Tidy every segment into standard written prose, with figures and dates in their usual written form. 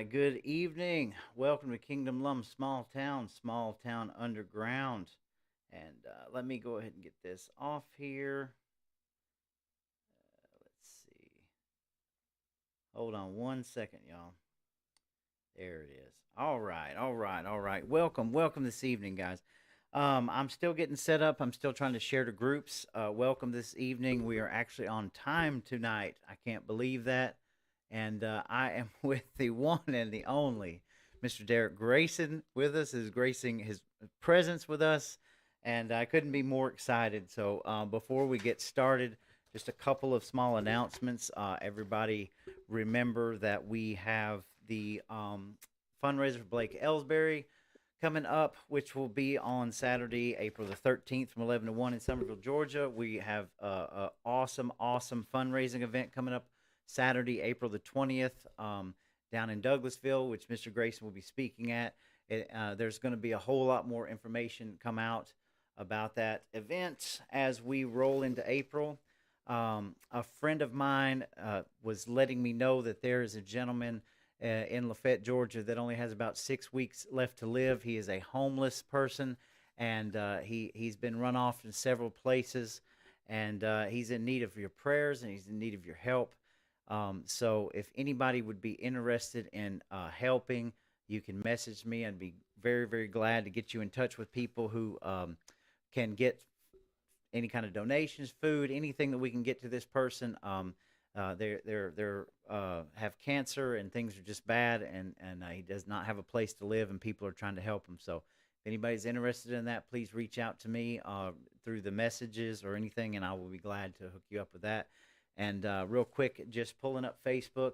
Good evening. Welcome to Kingdom Lum, small town underground. And let me go ahead and get this off here. Let's see. Hold on one second, y'all. There it is. All right. Welcome this evening, guys. I'm still getting set up. I'm still trying to share to groups. Welcome this evening. We are actually on time tonight. I can't believe that. And I am with the one and the only Mr. Derrick Grayson with us, is gracing his presence with us. And I couldn't be more excited. So before we get started, just a couple of small announcements. Everybody remember that we have the fundraiser for Blake Ellsbury coming up, which will be on Saturday, April the 13th from 11 to 1 in Somerville, Georgia. We have a awesome fundraising event coming up Saturday, April the 20th, down in Douglasville, which Mr. Grayson will be speaking at. There's going to be a whole lot more information come out about that event as we roll into April. A friend of mine was letting me know that there is a gentleman in Lafayette, Georgia, that only has about 6 weeks left to live. He is a homeless person, and he's been run off in several places, and he's in need of your prayers, and he's in need of your help. So if anybody would be interested in helping, you can message me. I'd be very glad to get you in touch with people who can get any kind of donations, food, anything that we can get to this person. They're have cancer and things are just bad, and he does not have a place to live, and people are trying to help him. So if anybody's interested in that, please reach out to me through the messages or anything, and I will be glad to hook you up with that. And real quick, just pulling up Facebook,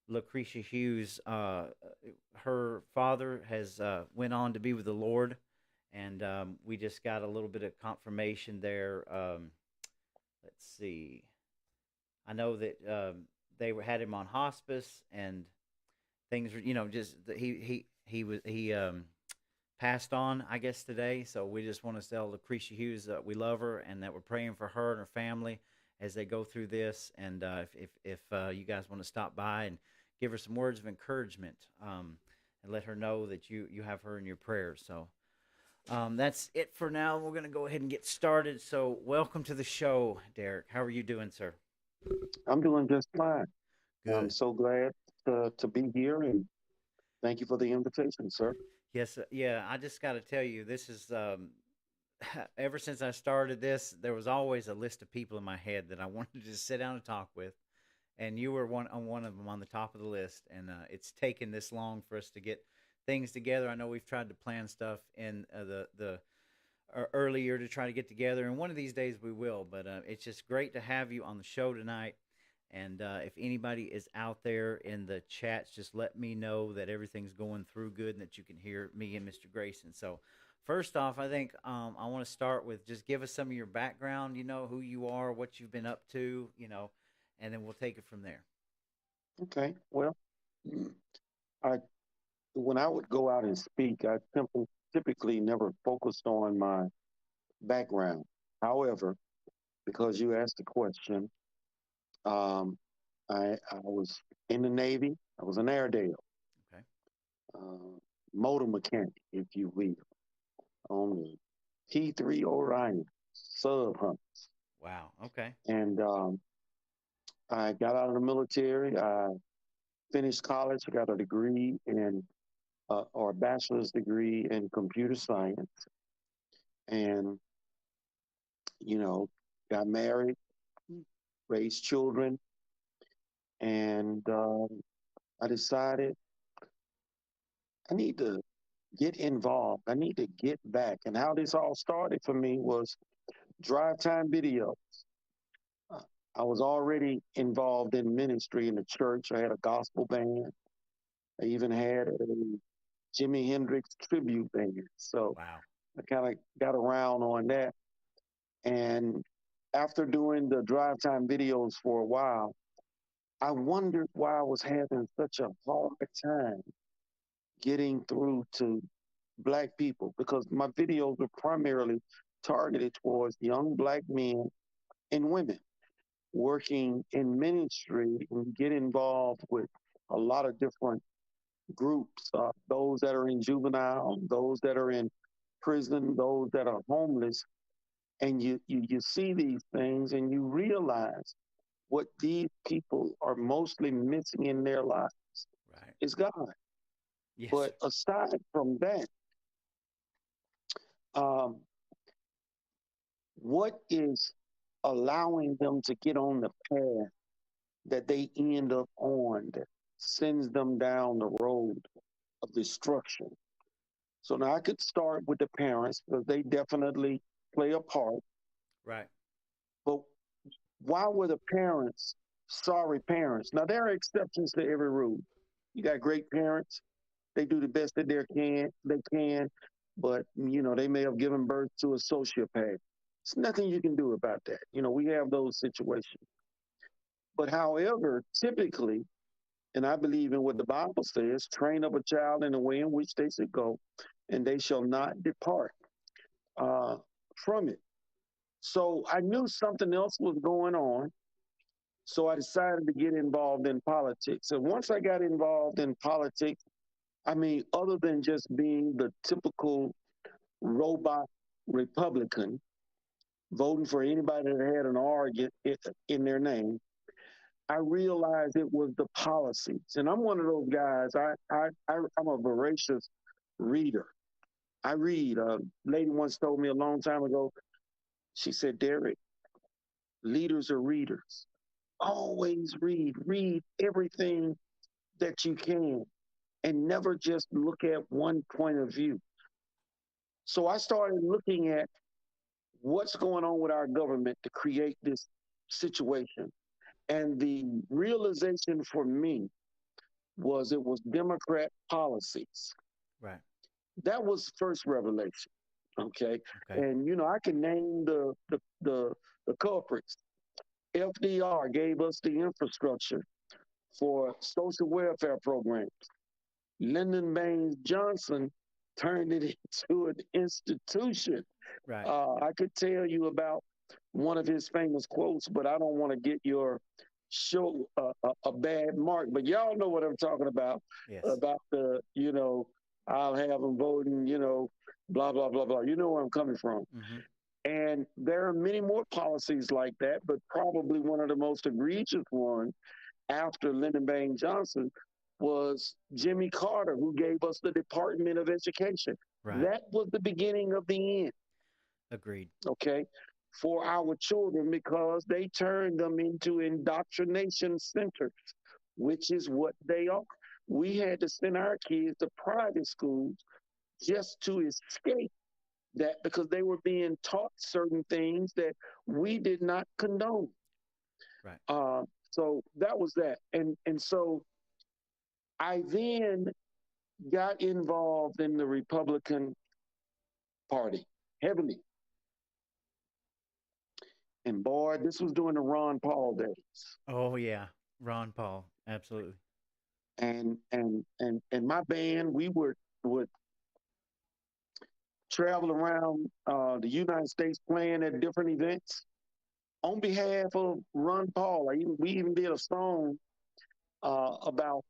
Lucretia Hughes, her father has went on to be with the Lord, and we just got a little bit of confirmation there. Let's see. I know that had him on hospice, and things were, just he passed on, I guess, today. So we just want to tell Lucretia Hughes that we love her and that we're praying for her and her family as they go through this. And if you guys want to stop by and give her some words of encouragement, and let her know that you have her in your prayers. So that's it for now. We're going to go ahead and get started. So welcome to the show, Derrick. How are you doing, sir? I'm doing just fine. I'm Good. so glad to be here and thank you for the invitation, sir. Yes, yeah. I just got to tell you, this is ever since I started this, there was always a list of people in my head that I wanted to just sit down and talk with, and you were one of them on the top of the list. And it's taken this long for us to get things together. I know we've tried to plan stuff in the earlier to try to get together, and one of these days we will. But it's just great to have you on the show tonight. And if anybody is out there in the chats, just let me know that everything's going through good and that you can hear me and Mr. Grayson. So, first off, I think I want to start with just give us some of your background, who you are, what you've been up to, and then we'll take it from there. Okay. Well, I when I would go out and speak, I typically never focused on my background. However, because you asked the question, um, I was in the Navy. I was an Airedale, Okay. uh, motor mechanic, if you will, on the T3 Orion sub hunt. Wow. Okay. And I got out of the military. I finished college. I got a degree in, or a bachelor's degree in computer science. And, you know, got married, raised children. And I decided I need to get involved. I need to get back. And how this all started for me was drive time video. Uh, I was already involved in ministry in the church. I had a gospel band. I even had a Jimi Hendrix tribute band. So Wow. I kind of got around on that. And after doing the drive time videos for a while, I wondered why I was having such a hard time getting through to black people because my videos were primarily targeted towards young black men and women working in ministry and get involved with a lot of different groups, those that are in juvenile, those that are in prison, those that are homeless. And you see these things and you realize what these people are mostly missing in their lives Right. is God. Yes, sir. But aside from that, um, what is allowing them to get on the path that they end up on that sends them down the road of destruction? So now I could start with the parents because they definitely play a part. Right. But why were the parents sorry parents? Now there are exceptions to every rule. You got great parents; they do the best that they can, but they may have given birth to a sociopath. There's nothing you can do about that. We have those situations. But however, typically, and I believe in what the Bible says, train up a child in the way in which they should go, and they shall not depart uh, from it. So I knew something else was going on. So I decided to get involved in politics. And once I got involved in politics, I mean, other than just being the typical robot Republican, voting for anybody that had an R in their name, I realized it was the policies. And I'm one of those guys, I'm a voracious reader. I read. A lady once told me a long time ago, she said, Derrick, leaders are readers. Always read. Read everything that you can and never just look at one point of view. So I started looking at what's going on with our government to create this situation. And the realization for me was it was Democrat policies. Right. That was first revelation. Okay. Okay. And I can name the culprits. FDR gave us the infrastructure for social welfare programs. Lyndon Baines Johnson turned it into an institution. Right. I could tell you about one of his famous quotes, but I don't want to get your show a bad mark. But y'all know what I'm talking Yes. about I'll have them voting, blah, blah, blah, blah. You know where I'm coming from. Mm-hmm. And there are many more policies like that, but probably one of the most egregious ones after Lyndon Baines Johnson was Jimmy Carter, who gave us the Department of Education. Right. That was the beginning of the end, Agreed. okay, for our children because they turned them into indoctrination centers, which is what they are. We had to send our kids to private schools just to escape that because they were being taught certain things that we did not condone. Right. So that was that. And so I then got involved in the Republican Party heavily. And boy, this was during the Ron Paul days. Oh yeah. Ron Paul. Absolutely. And my band, we would travel around the United States playing at different events on behalf of Ron Paul. We even did a song about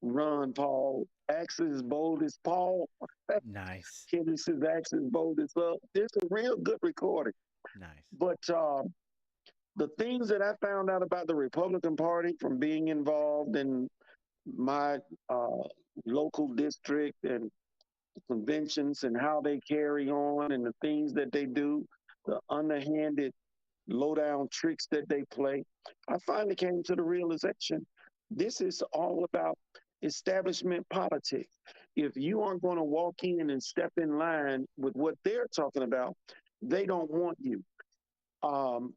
Ron Paul. Axis bold as Paul. Nice. Kenny says Axis bold as up. It's a real good recording. Nice. But the things that I found out about the Republican Party from being involved in my uh, local district and conventions and how they carry on and the things that they do, the underhanded, low down tricks that they play, I finally came to the realization this is all about establishment politics. If you aren't going to walk in and step in line with what they're talking about, they don't want you. Um,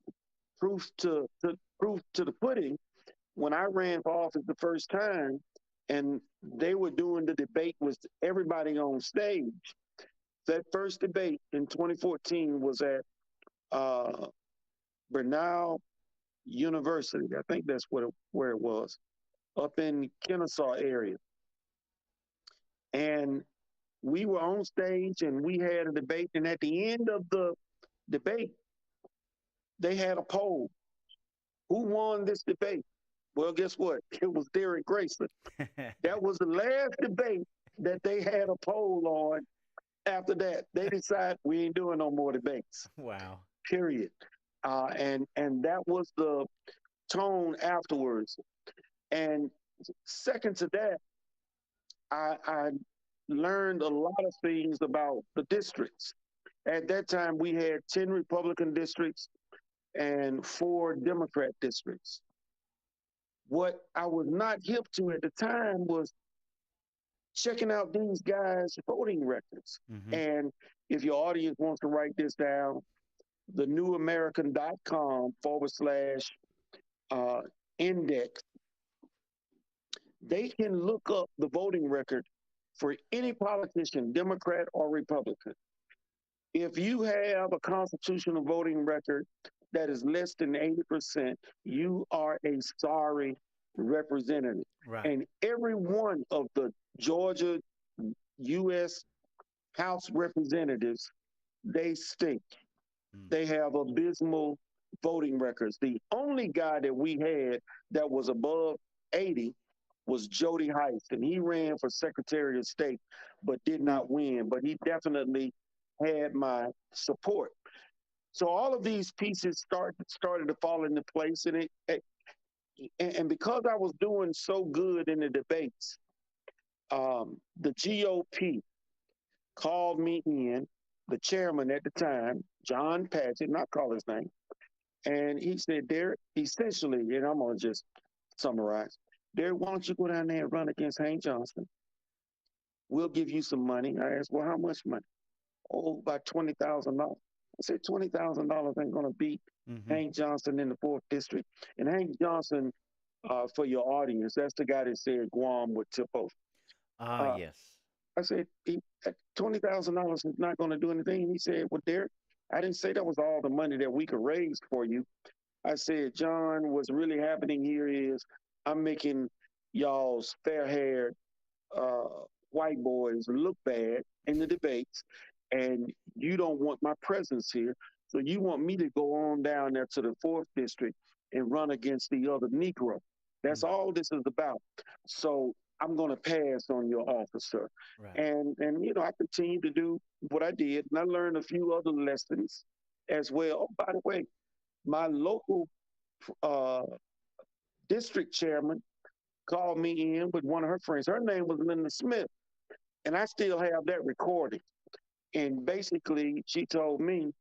proof to the pudding. When I ran for office the first time, and they were doing the debate with everybody on stage. That first debate in 2014 was at uh, Bernal University. I think that's where it was, up in Kennesaw area. And we were on stage and we had a debate. And at the end of the debate, they had a poll. Who won this debate? Well, guess what? It was Derrick Grayson. That was the last debate that they had a poll on. After that, they decided we ain't doing no more debates. Wow. Period. And that was the tone afterwards. And second to that, I learned a lot of things about the districts. At that time, we had 10 Republican districts and 4 Democrat districts. What I was not hip to at the time was checking out these guys' voting records. Mm-hmm. And if your audience wants to write this down, thenewamerican.com /, index, they can look up the voting record for any politician, Democrat or Republican. If you have a constitutional voting record that is less than 80%, you are a sorry representative. Right. And every one of the Georgia U.S. House representatives, they stink. Mm. They have abysmal voting records. The only guy that we had that was above 80 was Jody Heist, and he ran for Secretary of State, but did not win. But he definitely had my support. So all of these pieces started to fall into place, and because I was doing so good in the debates, the GOP called me in, the chairman at the time, John Patchett, not call his name, and he said, Derrick, essentially, and I'm gonna just summarize, Derrick, why don't you go down there and run against Hank Johnson? We'll give you some money. I asked, well, how much money? Oh, about $20,000. I said, $20,000 ain't gonna beat Mm-hmm. Hank Johnson in the 4th district. And Hank Johnson, for your audience, that's the guy that said Guam would tip over. Ah, Uh, yes. I said, $20,000 is not going to do anything. And he said, well, Derrick, I didn't say that was all the money that we could raise for you. I said, John, what's really happening here is I'm making y'all's fair-haired uh, white boys look bad in the debates, and you don't want my presence here. So you want me to go on down there to the 4th district and run against the other Negro. That's Mm. all this is about. So I'm going to pass on your officer. Right. And I continued to do what I did, and I learned a few other lessons as well. Oh, by the way, my local uh, district chairman called me in with one of her friends. Her name was Linda Smith, and I still have that recording. And basically, she told me,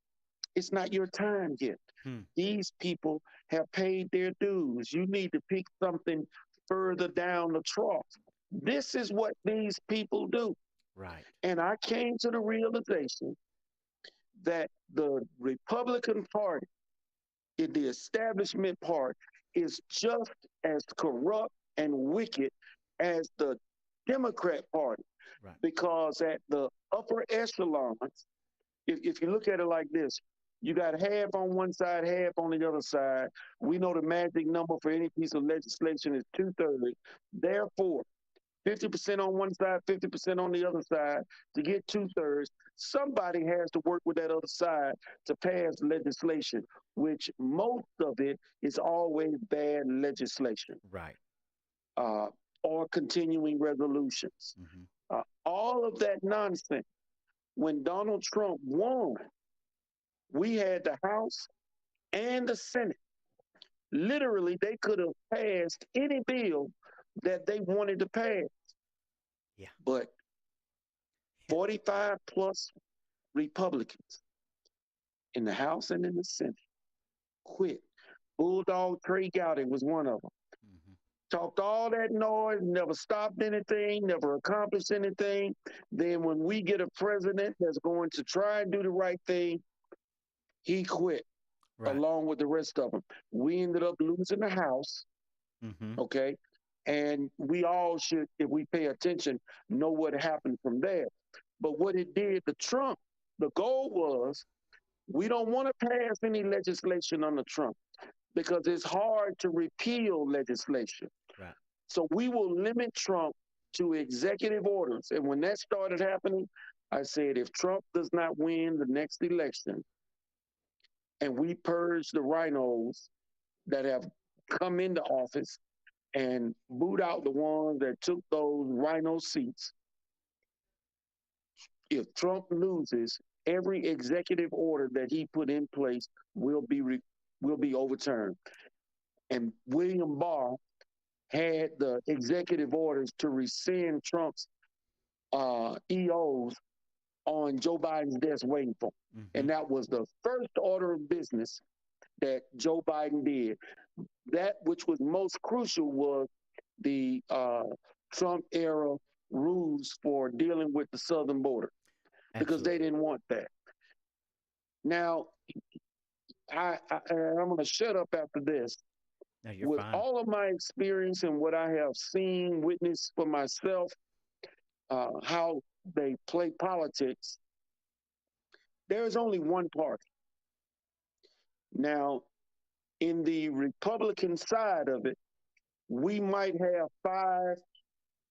it's not your time yet. Hmm. These people have paid their dues. You need to pick something further down the trough. This is what these people do. Right. And I came to the realization that the Republican Party, in the establishment part, is just as corrupt and wicked as the Democrat Party. Right. Because at the upper echelons, if you look at it like this, you got half on one side, half on the other side. We know the magic number for any piece of legislation is 2/3. Therefore, 50% on one side, 50% on the other side. To get 2/3, somebody has to work with that other side to pass legislation, which most of it is always bad legislation, Right. uh, or continuing resolutions. Mm-hmm. All of that nonsense. When Donald Trump won, we had the House and the Senate. Literally, they could have passed any bill that they wanted to pass. Yeah. But 45 plus Republicans in the House and in the Senate quit. Bulldog Trey Gowdy was one of them. Mm-hmm. Talked all that noise, never stopped anything, never accomplished anything. Then when we get a president that's going to try and do the right thing, he quit Right. along with the rest of them. We ended up losing the House, Mm-hmm. okay? And we all should, if we pay attention, know what happened from there. But what it did to Trump, the goal was we don't want to pass any legislation under Trump because it's hard to repeal legislation. Right. So we will limit Trump to executive orders. And when that started happening, I said, if Trump does not win the next election and we purge the rhinos that have come into office, and boot out the ones that took those rhino seats. If Trump loses, every executive order that he put in place will be overturned. And William Barr had the executive orders to rescind Trump's EOs on Joe Biden's desk waiting for him. Mm-hmm. And that was the first order of business that Joe Biden did. That which was most crucial was the Trump era rules for dealing with the southern border because they Absolutely. didn't want that. Now, I'm going to shut up after this. No, you're With fine. all of my experience and what I have seen, witnessed for myself, how they play politics, there is only one party. Now, in the Republican side of it, we might have 5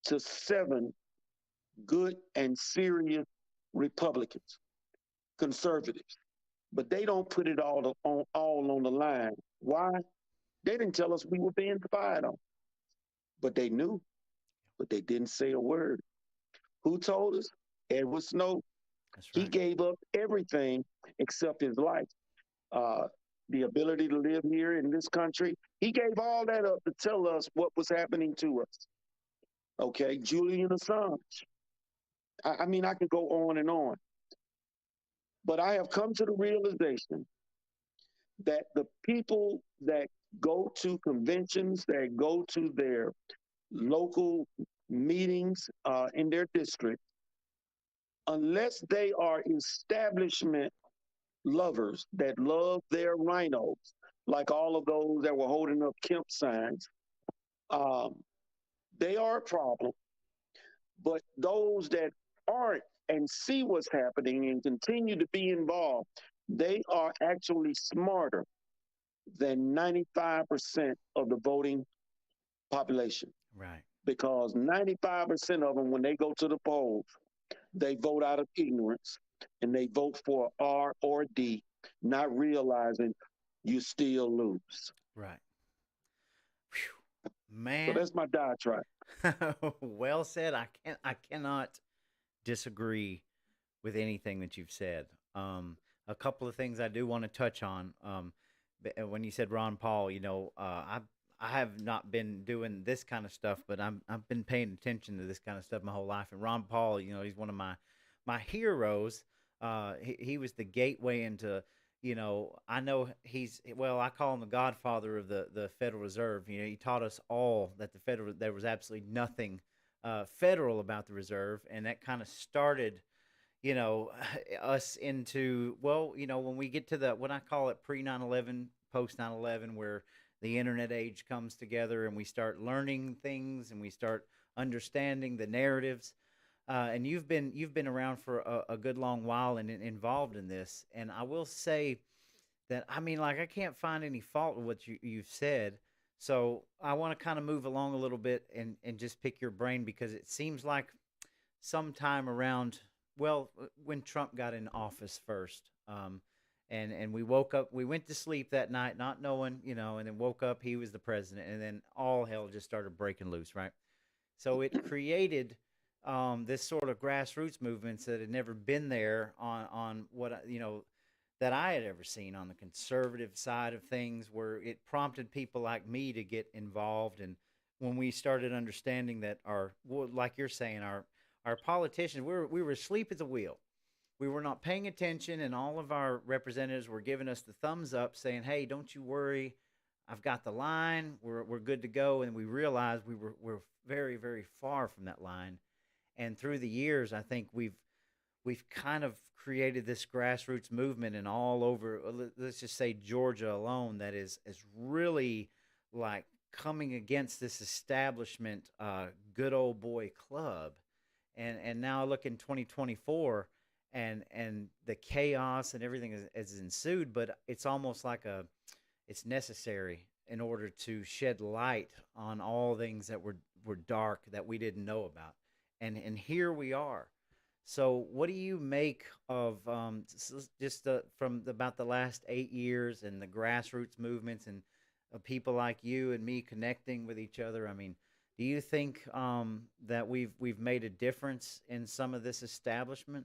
to 7 good and serious Republicans, conservatives, but they don't put it all on the line. Why? They didn't tell us we were being spied on, but they knew, but they didn't say a word. Who told us? Edward Snowden. That's He right. gave up everything except his life, uh, the ability to live here in this country. He gave all that up to tell us what was happening to us. Okay, Julian Assange. I mean, I could go on and on, but I have come to the realization that the people that go to conventions, that go to their local meetings in their district, unless they are establishment lovers that love their rhinos, like all of those that were holding up Kemp signs, um, they are a problem. But those that aren't and see what's happening and continue to be involved, they are actually smarter than 95% of the voting population. Right. Because 95% of them, when they go to the polls, they vote out of ignorance and they vote for R or D, not realizing you still lose. Right. Whew. So Man. that's my diatribe. Well said. I cannot disagree with anything that you've said. A couple of things I do want to touch on. When you said Ron Paul, I have not been doing this kind of stuff, but I've been paying attention to this kind of stuff my whole life. And Ron Paul, he's one of my heroes. He was the gateway into. I know I call him the godfather of the Federal Reserve. He taught us all that there was absolutely nothing federal about the reserve, and that kind of started you know us into when we get to the what I call it pre 9/11, post 9/11, where the internet age comes together and we start learning things and we start understanding the narratives. And you've been around for a good long while and involved in this. And I will say that I mean, like, I can't find any fault with what you've said. So I want to kind of move along a little bit and just pick your brain because it seems like sometime around when Trump got in office first, and we woke up, we went to sleep that night not knowing, and then woke up, he was the president, and then all hell just started breaking loose, right? So it created this sort of grassroots movements that had never been there on that I had ever seen on the conservative side of things, where it prompted people like me to get involved. And when we started understanding that like you're saying, our politicians, we were asleep at the wheel. We were not paying attention, and all of our representatives were giving us the thumbs up, saying, "Hey, don't you worry, I've got the line. We're good to go." And we realized we're very very far from that line. And through the years, I think we've kind of created this grassroots movement, and all over, let's just say Georgia alone, that is really like coming against this establishment good old boy club. And now I look in 2024, and the chaos and everything is ensued, but it's almost like it's necessary in order to shed light on all things that were dark that we didn't know about. And here we are. So, what do you make of just from about the last 8 years and the grassroots movements, and people like you and me connecting with each other. I mean, do you think that we've made a difference in some of this establishment?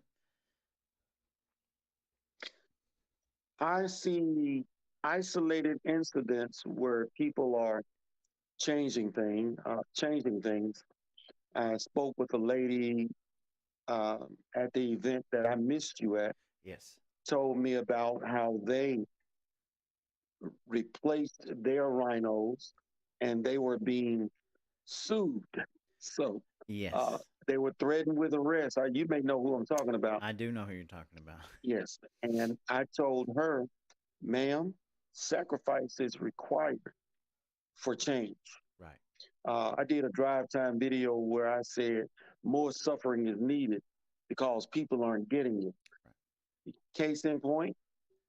I see isolated incidents where people are changing things. I spoke with a lady at the event that I missed you at, Yes. told me about how they replaced their rhinos and they were being sued. So Yes. they were threatened with arrest. You may know who I'm talking about. I do know who you're talking about. Yes. And I told her, ma'am, sacrifice is required for change. Right. I did a drive time video where I said more suffering is needed because people aren't getting it. Right. Case in point,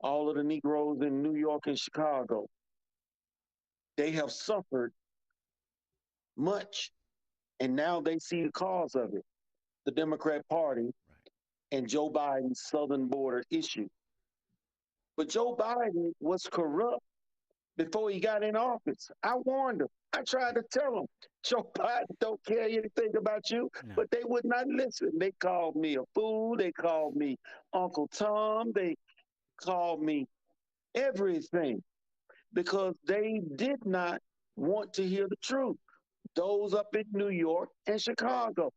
all of the Negroes in New York and Chicago, they have suffered much, and now they see the cause of it, the Democrat Party Right. and Joe Biden's southern border issue. But Joe Biden was corrupt before he got in office. I warned him. I tried to tell him, Joe Biden don't care anything about you, No. but they would not listen. They called me a fool. They called me Uncle Tom. They called me everything because they did not want to hear the truth. Those up in New York and Chicago.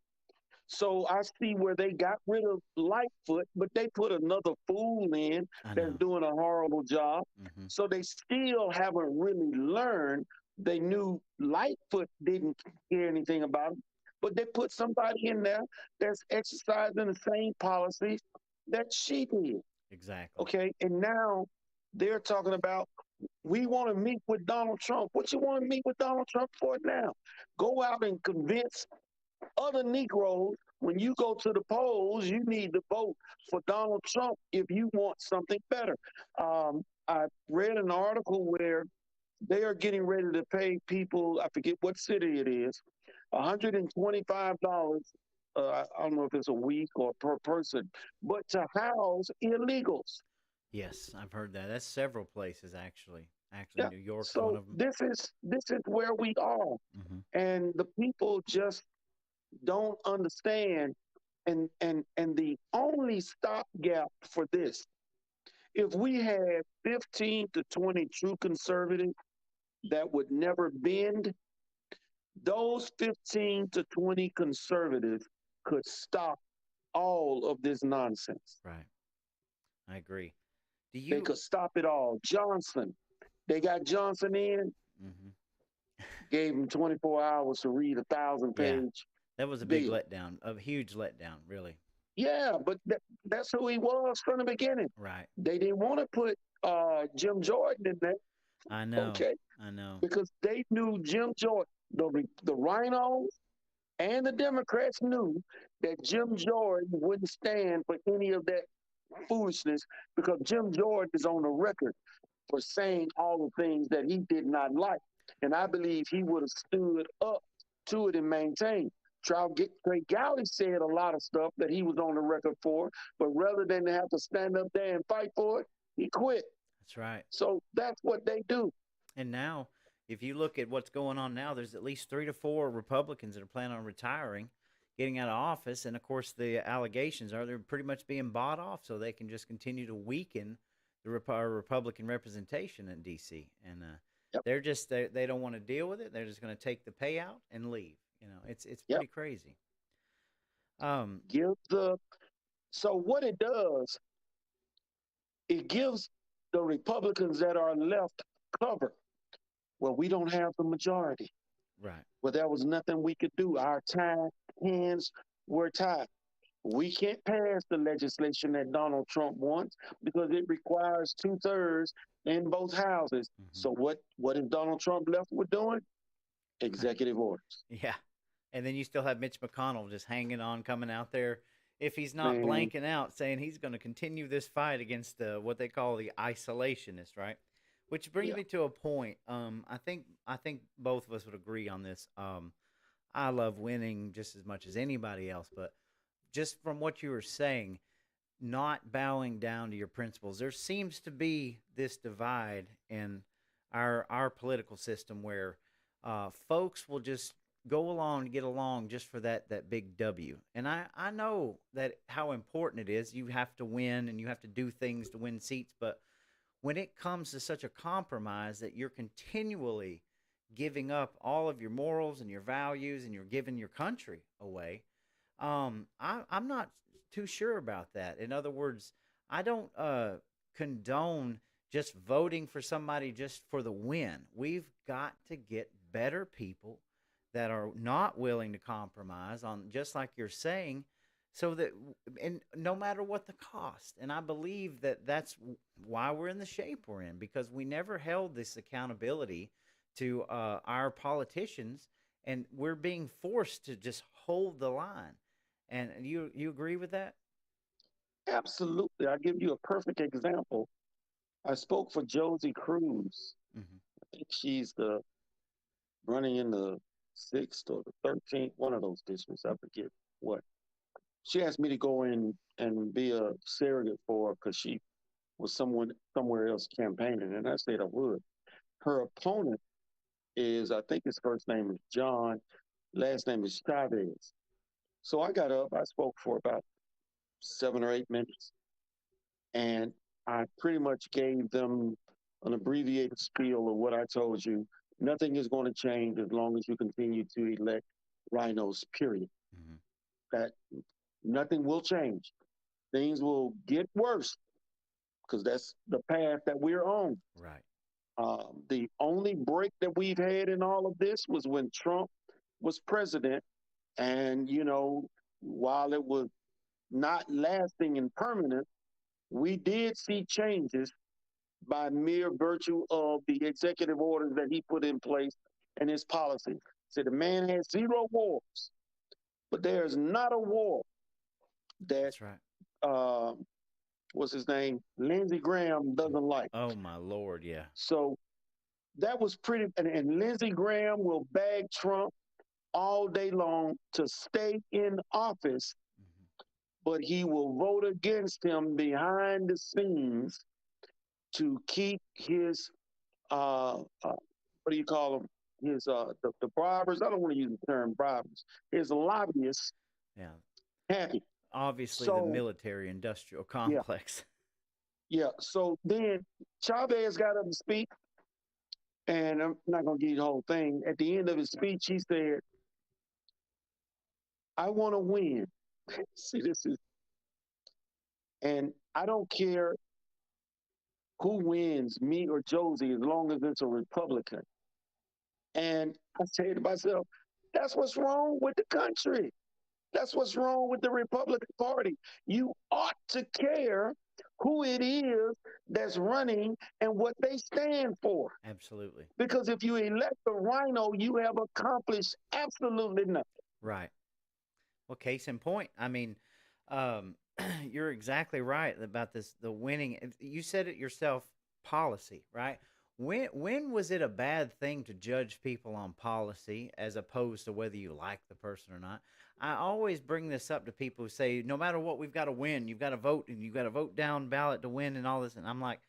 So I see where they got rid of Lightfoot, but they put another fool in I that's know. doing a horrible job. Hmm. So they still haven't really learned. They knew Lightfoot didn't care anything about them, but they put somebody in there that's exercising the same policies that she did. Exactly. Okay. And now they're talking about we want to meet with Donald Trump. What you want to meet with Donald Trump for now? Go out and convince other Negroes, when you go to the polls, you need to vote for Donald Trump if you want something better. I read an article where they are getting ready to pay people, I forget what city it is, $125. I don't know if it's a week or per person, but to house illegals. Yes, I've heard that. That's several places actually. Actually, Yeah. New York's one So of them. this is where we are, Hmm. and the people just don't understand. And the only stopgap for this, if we had 15 to 20 true conservatives that would never bend, those 15 to 20 conservatives could stop all of this nonsense. Right. I agree. Do They you? could stop it all. Johnson, they got Johnson in, Hmm. gave him 24 hours to read a thousand Yeah, page that was a big bill. letdown, a huge letdown, really. Yeah, but that's who he was from the beginning. Right. They didn't want to put Jim Jordan in there, I know. okay, I know. because they knew Jim Jordan, the Rhinos and the Democrats knew that Jim Jordan wouldn't stand for any of that foolishness because Jim Jordan is on the record for saying all the things that he did not like. And I believe he would have stood up to it and maintained. Trey Gowdy said a lot of stuff that he was on the record for, but rather than have to stand up there and fight for it, he quit. That's right. So that's what they do. And now, if you look at what's going on now, there's at least 3 to 4 Republicans that are planning on retiring, getting out of office, and of course, the allegations are they're pretty much being bought off, so they can just continue to weaken the Republican representation in D.C. And Yep, they don't want to deal with it. They're just going to take the payout and leave. It's yep. pretty crazy. Um, Give the So what it does, it gives the Republicans that are left cover. Well, we don't have the majority. right. Well, there was nothing we could do. Our hands were tied. We can't pass the legislation that Donald Trump wants because it requires 2/3 in both houses. Hmm. So what is Donald Trump left with doing? Executive orders. Yeah. And then you still have Mitch McConnell just hanging on, coming out there. If he's not Man, blanking out, saying he's going to continue this fight against what they call the isolationists, right? Which brings yeah, me to a point. I think both of us would agree on this. I love winning just as much as anybody else, but just from what you were saying, not bowing down to your principles, there seems to be this divide in our political system where folks will just go along to get along just for that big W. And I know that how important it is. You have to win and you have to do things to win seats, but when it comes to such a compromise that you're continually giving up all of your morals and your values and you're giving your country away, I'm not too sure about that. In other words, I don't condone just voting for somebody just for the win. We've got to get better people that are not willing to compromise on, just like you're saying, so that, and no matter what the cost. And I believe that that's why we're in the shape we're in, because we never held this accountability to our politicians, and we're being forced to just hold the line. And you agree with that? Absolutely. I'll give you a perfect example. I spoke for Josie Cruz. Mm-hmm. I think she's the running in the sixth or the 13th, one of those districts. I forget what. She asked me to go in and be a surrogate for her because she was someone somewhere else campaigning, and I said I would. Her opponent is, I think his first name is John, last name is Chavez. So I got up, I spoke for about 7 or 8 minutes, and I pretty much gave them an abbreviated spiel of what I told you. Nothing is going to change as long as you continue to elect rhinos, period. Mm-hmm. That nothing will change. Things will get worse because that's the path that we're on. Right. The only break that we've had in all of this was when Trump was president. And, while it was not lasting and permanent, we did see changes by mere virtue of the executive orders that he put in place and his policy. So the man has zero wars, but there is not a war that, That's right. uh, what's his name, Lindsey Graham doesn't like. Oh my lord, yeah. So that was pretty, and Lindsey Graham will bag Trump all day long to stay in office, Mm-hmm. but he will vote against him behind the scenes to keep his what do you call them? His the bribers. I don't want to use the term bribers. His lobbyists Yeah. happy. Obviously the So military industrial yeah, complex. yeah. So then Chavez got up to speak, and I'm not gonna give you the whole thing. At the end of his speech, he said, "I want to win." See, this is, and I don't care who wins, me or Josie, as long as it's a Republican. And I say to myself, that's what's wrong with the country. That's what's wrong with the Republican Party. You ought to care who it is that's running and what they stand for. Absolutely. Because if you elect a rhino, you have accomplished absolutely nothing. Right. Well, case in point. I mean, um, you're exactly right about this. The winning. You said it yourself. Policy, right? When was it a bad thing to judge people on policy as opposed to whether you like the person or not? I always bring this up to people who say, no matter what, we've got to win. You've got to vote, and you've got to vote down ballot to win, and all this. And I'm like,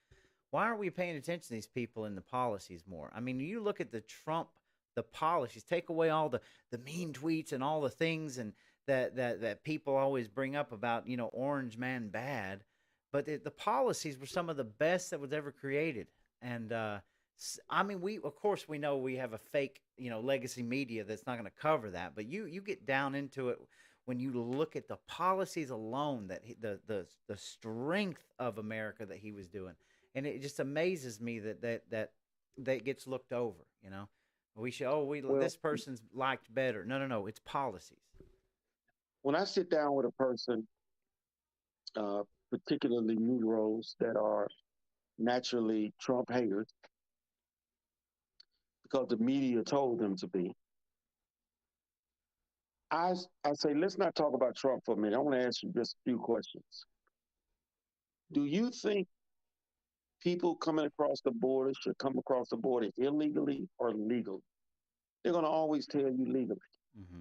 why aren't we paying attention to these people and the policies more? I mean, you look at the Trump, the policies, take away all the mean tweets and all the things and that people always bring up about, orange man bad, but the policies were some of the best that was ever created. And I mean, we of course we know we have a fake, legacy media that's not going to cover that, but you get down into it when you look at the policies alone, that the strength of America that he was doing, and it just amazes me that gets looked over. We should, we Well, this person's liked better. No, no, no. It's policies. when I sit down with a person, uh, particularly Negroes that are naturally Trump haters because the media told them to be, I say, let's not talk about Trump for a minute. I want to ask you just a few questions. Do you think people coming across the border should come across the border illegally or legally? They're going to always tell you legally. Mm-hmm.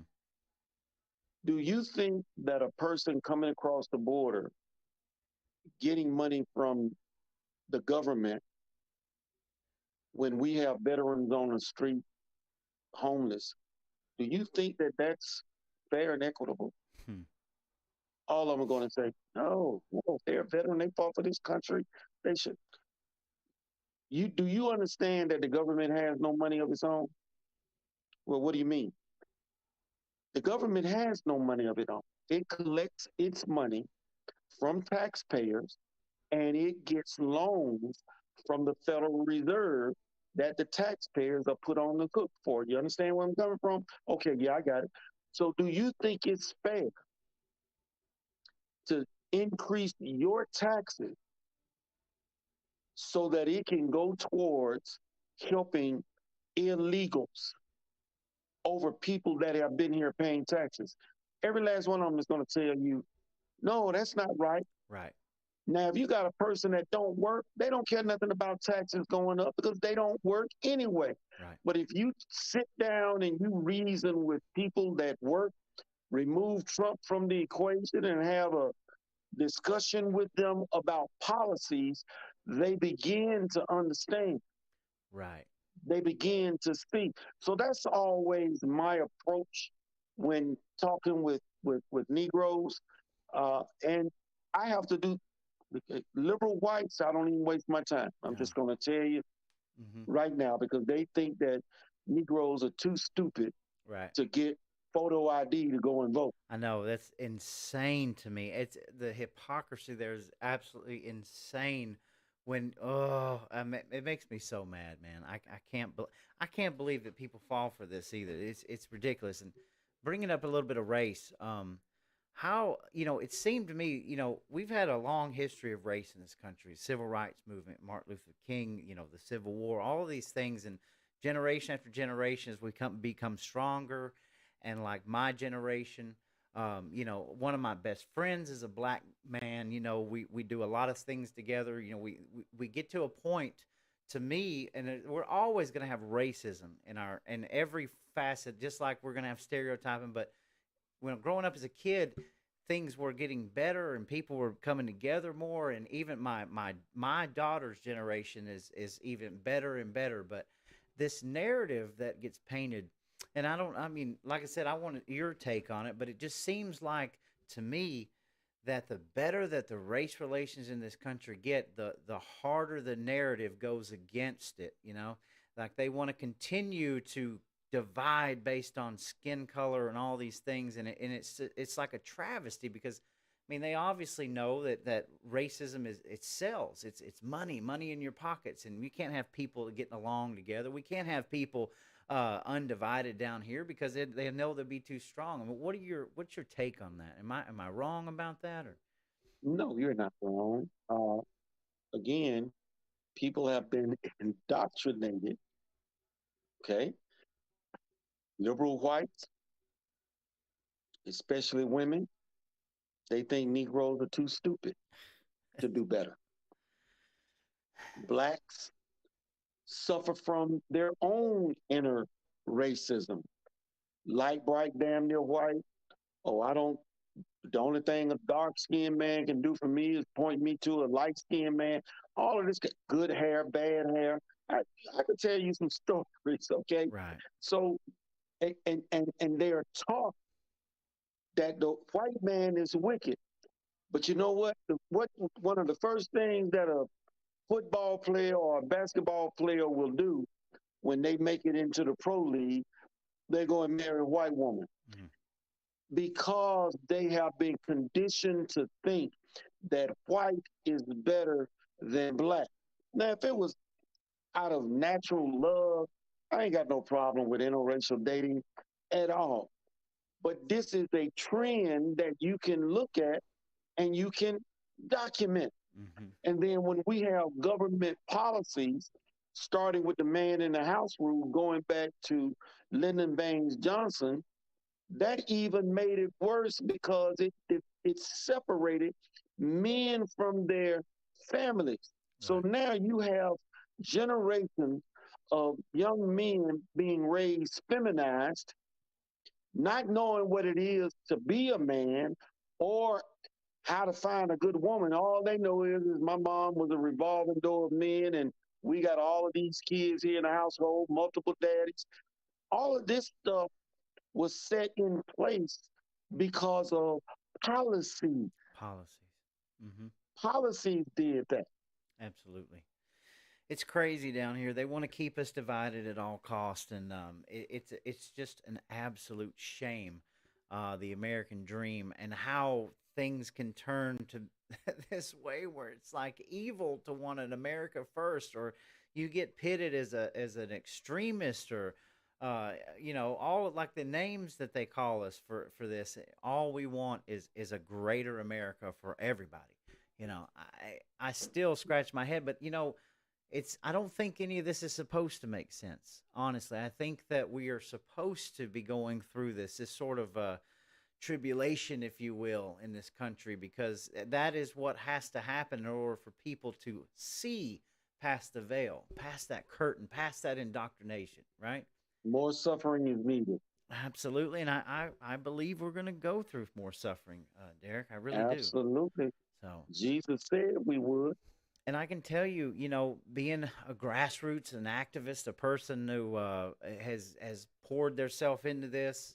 Do you think that a person coming across the border getting money from the government when we have veterans on the street homeless, do you think that that's fair and equitable? Hmm. All of them are going to say, no, no, they're a veteran. They fought for this country. They should. You do you understand that the government has no money of its own? Well, what do you mean? The government has no money of its own. It collects its money from taxpayers and it gets loans from the Federal Reserve that the taxpayers are put on the hook for. You understand where I'm coming from? Okay, yeah, I got it. So, do you think it's fair to increase your taxes so that it can go towards helping illegals over people that have been here paying taxes? Every last one of them is going to tell you, no, that's not right. Right. Now, if you got a person that don't work, they don't care nothing about taxes going up because they don't work anyway. Right. But if you sit down and you reason with people that work, remove Trump from the equation and have a discussion with them about policies, they begin to understand. Right. They begin to see. So that's always my approach when talking with Negroes. And I have to do liberal whites. I don't even waste my time. I'm No. just going to tell you Mm-hmm. right now because they think that Negroes are too stupid Right. to get photo ID to go and vote. I know that's insane to me. It's the hypocrisy there is absolutely insane. When it makes me so mad, man. I can't believe that people fall for this either. It's ridiculous. And bringing up a little bit of race, how it seemed to me, we've had a long history of race in this country, civil rights movement, Martin Luther King, the Civil War, all of these things, and generation after generation as we become stronger, and like my generation, one of my best friends is a black man. We do a lot of things together. We get to a point, to me, and we're always going to have racism in every facet, just like we're going to have stereotyping. But when growing up as a kid, things were getting better and people were coming together more. And even my daughter's generation is even better and better. But this narrative that gets painted, and I mean, like I said, I want your take on it, but it just seems like to me that the better that the race relations in this country get, the harder the narrative goes against it. Like they want to continue to divide based on skin color and all these things, and it's like a travesty because. I mean, they obviously know that racism it sells. It's money in your pockets, and we can't have people getting along together. We can't have people undivided down here because they know they'll be too strong. I mean, what's your take on that? Am I wrong about that or? No, you're not wrong. Again, people have been indoctrinated. Okay, liberal whites, especially women, they think Negroes are too stupid to do better. Blacks suffer from their own inner racism. Light, bright, damn near white. Oh, I don't. The only thing a dark skinned man can do for me is point me to a light skinned man. All of this good hair, bad hair. I, I could tell you some stories, okay? Right. So, and they are taught that the white man is wicked. But you know what? What one of the first things that a football player or a basketball player will do when they make it into the pro league, they go and marry a white woman Mm-hmm. because they have been conditioned to think that white is better than black. Now, if it was out of natural love, I ain't got no problem with interracial dating at all. But this is a trend that you can look at and you can document. Mm-hmm. And then when we have government policies, starting with the man in the house rule, going back to Lyndon Baines Johnson, that even made it worse because it separated men from their families. So Right. now you have generations of young men being raised feminized, not knowing what it is to be a man or how to find a good woman. All they know is my mom was a revolving door of men, and We got all of these kids here in the household, multiple daddies. All of this stuff was set in place because of policy. Policies. Hmm. Policies did that. Absolutely. It's crazy down here. They want to keep us divided at all cost, and it's just an absolute shame, the American dream, and how things can turn to this way where it's like evil to want an America first, or you get pitted as an extremist, or all like the names that they call us for this. All we want is a greater America for everybody. I still scratch my head, but I don't think any of this is supposed to make sense. Honestly, I think that we are supposed to be going through this sort of tribulation, if you will, in this country, because that is what has to happen in order for people to see past the veil, past that curtain, past that indoctrination, right? More suffering is needed. Absolutely, and I believe we're going to go through more suffering, Derek. I really do. Absolutely. So, Jesus said we would. and I can tell you, being a grassroots, an activist, a person who has poured theirself into this,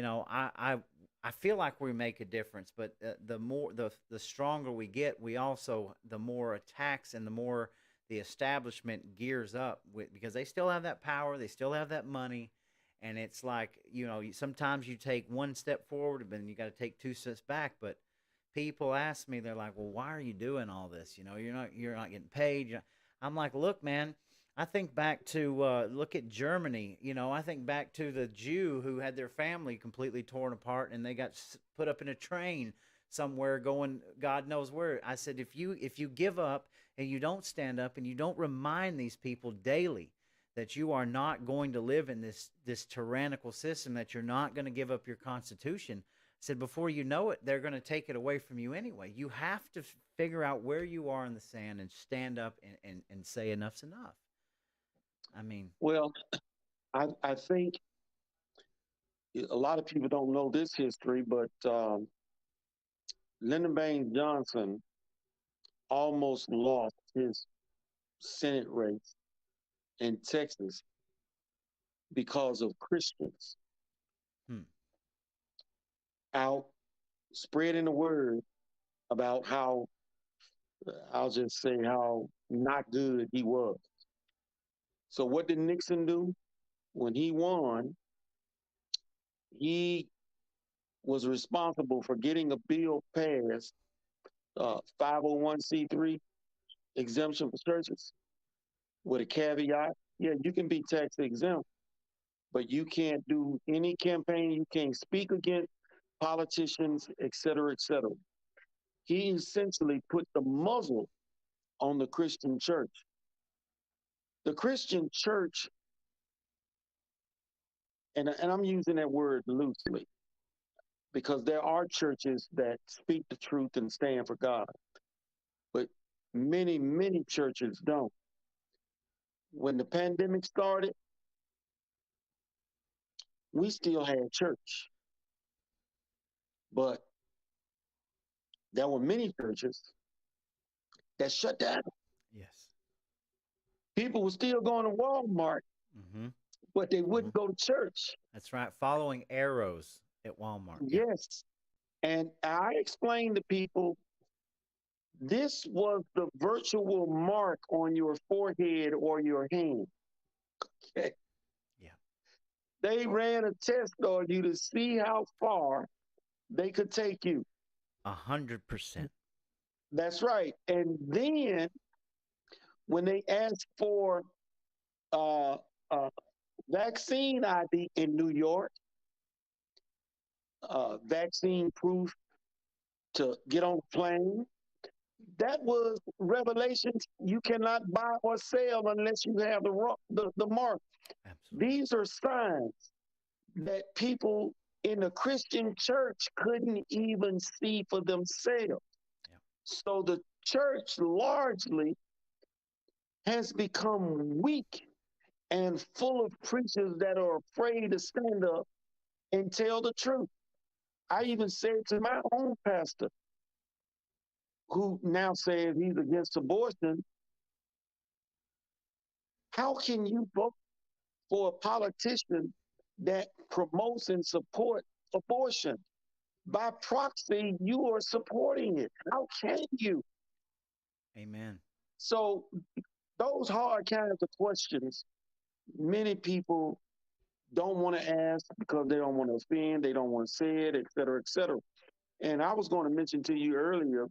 I feel like we make a difference. But the more the stronger we get, we also the more attacks and the more the establishment gears up because they still have that power, they still have that money, and it's like sometimes you take one step forward, but then you got to take two steps back, but people ask me, they're like, "Well, why are you doing all this? You're not getting paid." I'm like, "Look, man, I think back to look at Germany. I think back to the Jew who had their family completely torn apart and they got put up in a train somewhere going God knows where." I said, if you give up and you don't stand up and you don't remind these people daily that you are not going to live in this tyrannical system, that you're not going to give up your constitution, said before you know it, they're going to take it away from you anyway. You have to figure out where you are in the sand and stand up and say enough's enough. I mean, Well, I think a lot of people don't know this history, but Lyndon Baines Johnson almost lost his Senate race in Texas because of Christians hmm, out spreading the word about how, I'll just say, how not good he was. So, what did Nixon do? When he won, he was responsible for getting a bill passed, 501c3 exemption for churches, with a caveat. Yeah, you can be tax exempt, but you can't do any campaign. You can't speak against politicians, et cetera, et cetera. He essentially put the muzzle on the Christian church. The Christian church, and I'm using that word loosely because there are churches that speak the truth and stand for God, but many, many churches don't. When the pandemic started, we still had church, but there were many churches that shut down. yes. People were still going to Walmart, Mm-hmm. but they Mm-hmm. wouldn't go to church. That's right. Following arrows at Walmart. Yeah. Yes. And I explained to people this was the virtual mark on your forehead or your hand. Okay. Yeah. They ran a test on you to see how far they could take you. 100%. That's right. And then when they asked for uh, uh, vaccine ID in New York, vaccine proof to get on the plane, that was revelations. You cannot buy or sell unless you have the mark. Absolutely. These are signs that people in the Christian church couldn't even see for themselves. Yeah. So the church largely has become weak and full of preachers that are afraid to stand up and tell the truth. I That's even right. said to my own pastor, who now says he's against abortion, How can you vote for a politician that promotes and supports abortion? By proxy, you are supporting it. How can you? Amen. So those hard kinds of questions, many people don't want to ask because they don't want to offend, they don't want to say it, et cetera, et cetera. And I was going to mention to you earlier,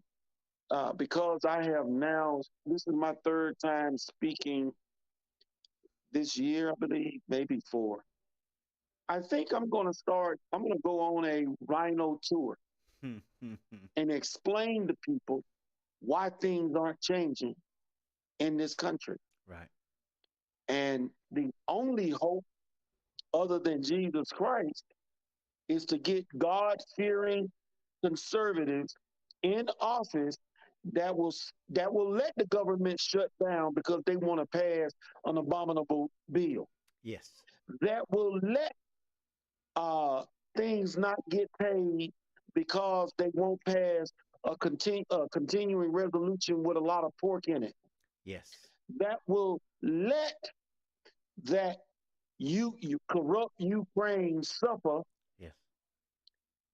because I have now, this is my third time speaking this year, I believe, maybe four. I think I'm going to go on a rhino tour and explain to people why things aren't changing in this country. Right. And the only hope other than Jesus Christ is to get God fearing conservatives in office that will let the government shut down because they want to pass an abominable bill. Yes. That will let uh, things not get paid because they won't pass a continuing resolution with a lot of pork in it. Yes. That will let that you corrupt Ukraine suffer Yes.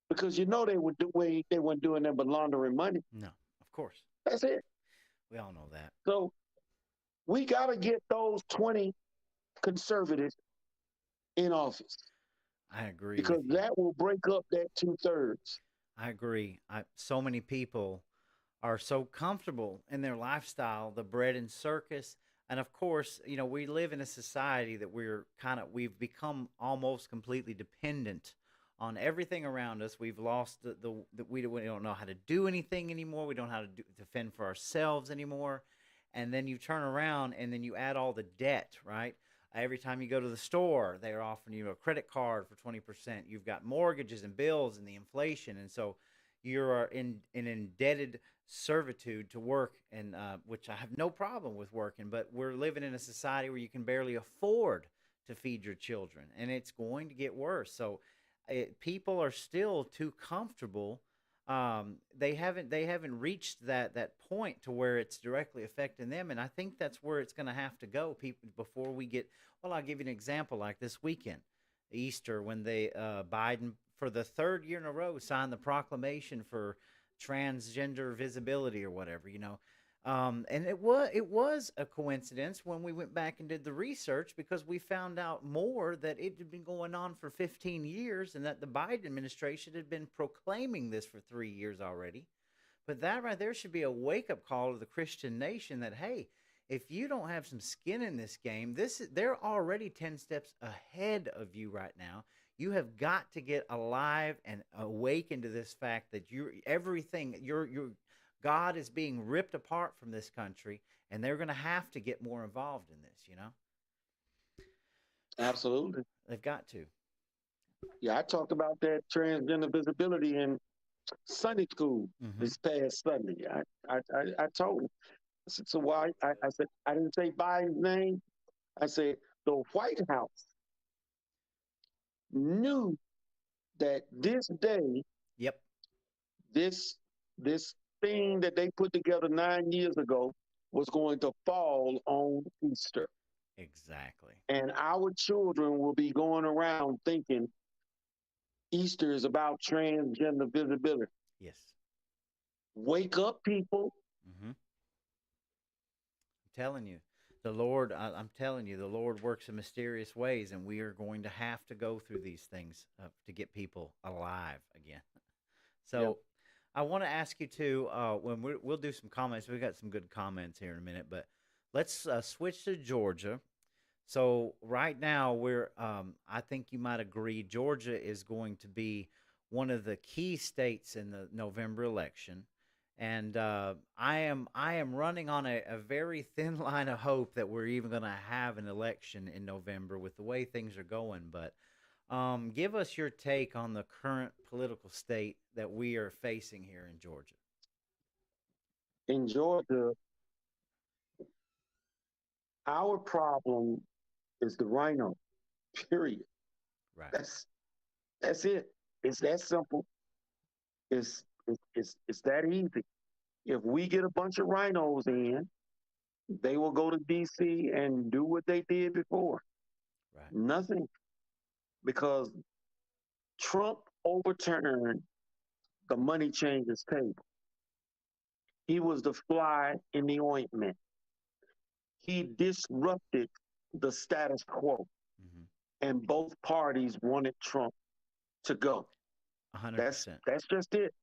because you know they weren't doing that but laundering money. No. Of course. That's it. We all know that. So we got to get those 20 conservatives in office I agree because with you. that will break up that 2/3. I agree. So many people are so comfortable in their lifestyle, the bread and circus. And of course, we live in a society that we've become almost completely dependent on everything around us. We've lost we don't know how to do anything anymore. We don't know how to fend for ourselves anymore. And then you turn around and then you add all the debt, right? Every time you go to the store, they're offering you a credit card for 20%. You've got mortgages and bills and the inflation. And so you're in an indebted servitude to work, and which I have no problem with working, but we're living in a society where you can barely afford to feed your children, and it's going to get worse. So people are still too comfortable. They haven't reached that point to where it's directly affecting them, and I think that's where it's going to have to go. People before we get. Well, I'll give you an example. Like this weekend, Easter, when they Biden for the third year in a row signed the proclamation for transgender visibility or whatever, and it was a coincidence when we went back and did the research because we found out more that it had been going on for 15 years and that the Biden administration had been proclaiming this for 3 years already. But that right there should be a wake up call to the Christian nation that, hey, if you don't have some skin in this game, they're already 10 steps ahead of you right now. You have got to get alive and awaken to this fact that your God is being ripped apart from this country, and they're going to have to get more involved in this. Absolutely. They've got to. Yeah, I talked about that transgender visibility in Sunday school Mm-hmm. this past Sunday. I told him. I said, so why? I said, I didn't say Biden's name. I said, the White House knew that this day, Yep. this this thing that they put together 9 years ago was going to fall on Easter. Exactly. And our children will be going around thinking Easter is about transgender visibility. Yes. Wake up, people. Mm-hmm. Telling you, I'm telling you, the Lord works in mysterious ways, and we are going to have to go through these things to get people alive again. Yeah. So, I want to ask you to when we'll do some comments. We got some good comments here in a minute, but let's switch to Georgia. So right now I think you might agree, Georgia is going to be one of the key states in the November election, and I am running on a very thin line of hope that we're even going to have an election in November with the way things are going. But give us your take on the current political state that we are facing here in Georgia. In Georgia, our problem is the rhino. Period. Right. That's that's it. It's that simple. It's that easy. If we get a bunch of rhinos in, They will go to DC and do what they did before. Right. Nothing, because Trump overturned the money changers table. He was the fly in the ointment. He disrupted the status quo, Mm-hmm. and both parties wanted Trump to go. A hundred That's percent. that's just it.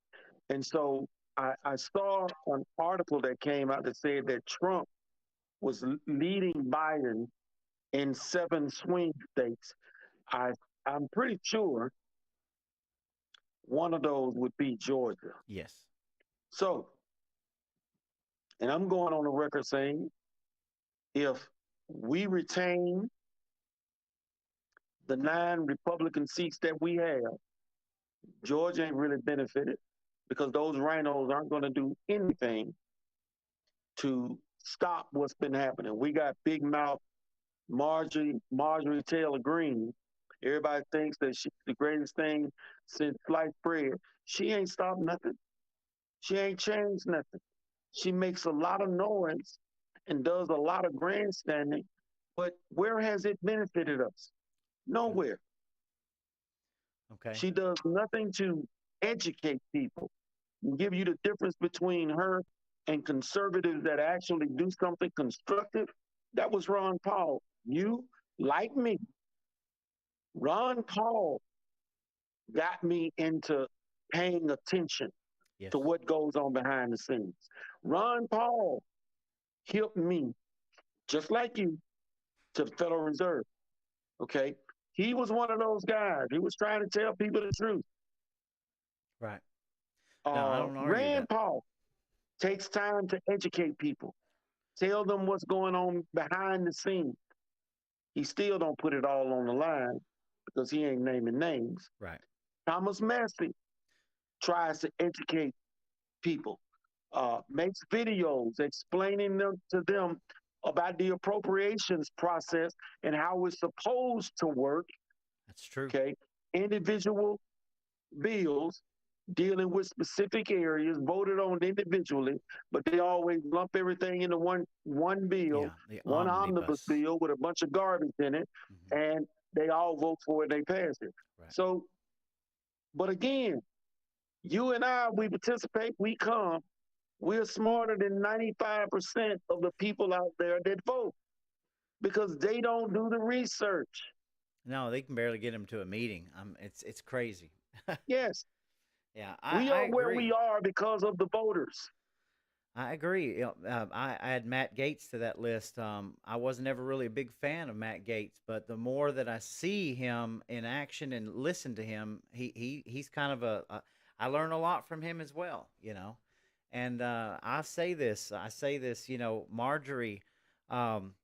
And so I saw an article that came out that said that Trump was leading Biden in 7 swing states. I I'm pretty sure one of those would be Georgia. Yes. So, and I'm going on the record saying, if we retain the 9 Republican seats that we have, Georgia ain't really benefited, because those rhinos aren't going to do anything to stop what's been happening. We got big mouth Marjorie Taylor Greene. Everybody thinks that she's the greatest thing since sliced bread. She ain't stopped nothing. She ain't changed nothing. She makes a lot of noise and does a lot of grandstanding, but where has it benefited us? Okay. Nowhere. Okay. She does nothing to educate people and give you the difference between her and conservatives that actually do something constructive. That was Ron Paul. You, like me, Ron Paul got me into paying attention to Yes. what goes on behind the scenes. Ron Paul helped me, just like you, to the Federal Reserve. Okay. He was one of those guys. He was trying to tell people the truth. Right. No, I don't argue Rand that. Paul takes time to educate people, tell them what's going on behind the scenes. He still don't put it all on the line because he ain't naming names. Right. Thomas Massey tries to educate people, makes videos explaining to them about the appropriations process and how it's supposed to work. That's true. Okay, individual bills dealing with specific areas voted on individually, but they always lump everything into one bill, Yeah. The one omnibus omnibus. bill with a bunch of garbage in it, Mm-hmm. and they all vote for it. They pass it. Right. So, but again, you and I, we participate, we come. We're smarter than 95% of the people out there that vote because they don't do the research. No, they can barely get him to a meeting. It's crazy. Yes, Yeah, we I are where we agree. are because of the voters. I agree. I add Matt Gates to that list. I wasn't ever really a big fan of Matt Gates, but the more that I see him in action and listen to him, he's kind of I learn a lot from him as well, you know. And I say this, you know, Marjorie. Um,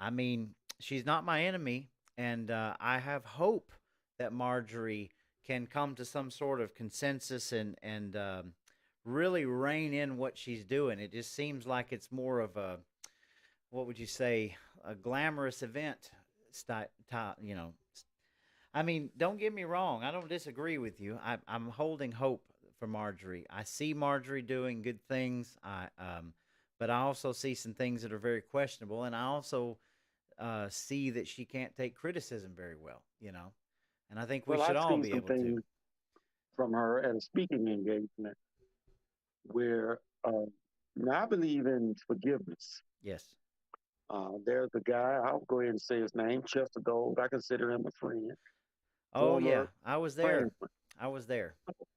I mean, she's not my enemy, and I have hope that Marjorie can come to some sort of consensus and really rein in what she's doing. It just seems like it's more of a, what would you say, a glamorous event style, you know. I mean, don't get me wrong. I don't disagree with you. I'm holding hope for Marjorie. I see Marjorie doing good things. But I also see some things that are very questionable, and I also see that she can't take criticism very well. You know, and I think we Well, should I've all seen be some able to. things from her at a speaking engagement where now I believe in forgiveness. Yes. There's a guy, I'll go ahead and say his name, Chester Gold. I consider him a friend, Oh former yeah, I was there. Klansman. I was there.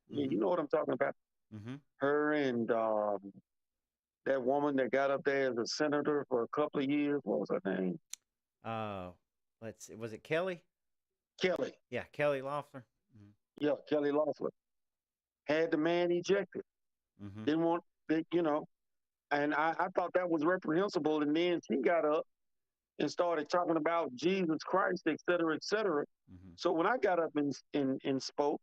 Yeah, Mhm. you know what I'm talking about. Mhm. Her and that woman that got up there as a senator for a couple of years, what was her name? Uh, let's see, was it Kelly? Kelly. Yeah, Kelly Loeffler. Mhm. Yeah, Kelly Loeffler. Had the man ejected. Mhm. Didn't want, and I thought that was reprehensible. And then she got up and started talking about Jesus Christ, et cetera, et cetera. Mhm. So when I got up and spoke,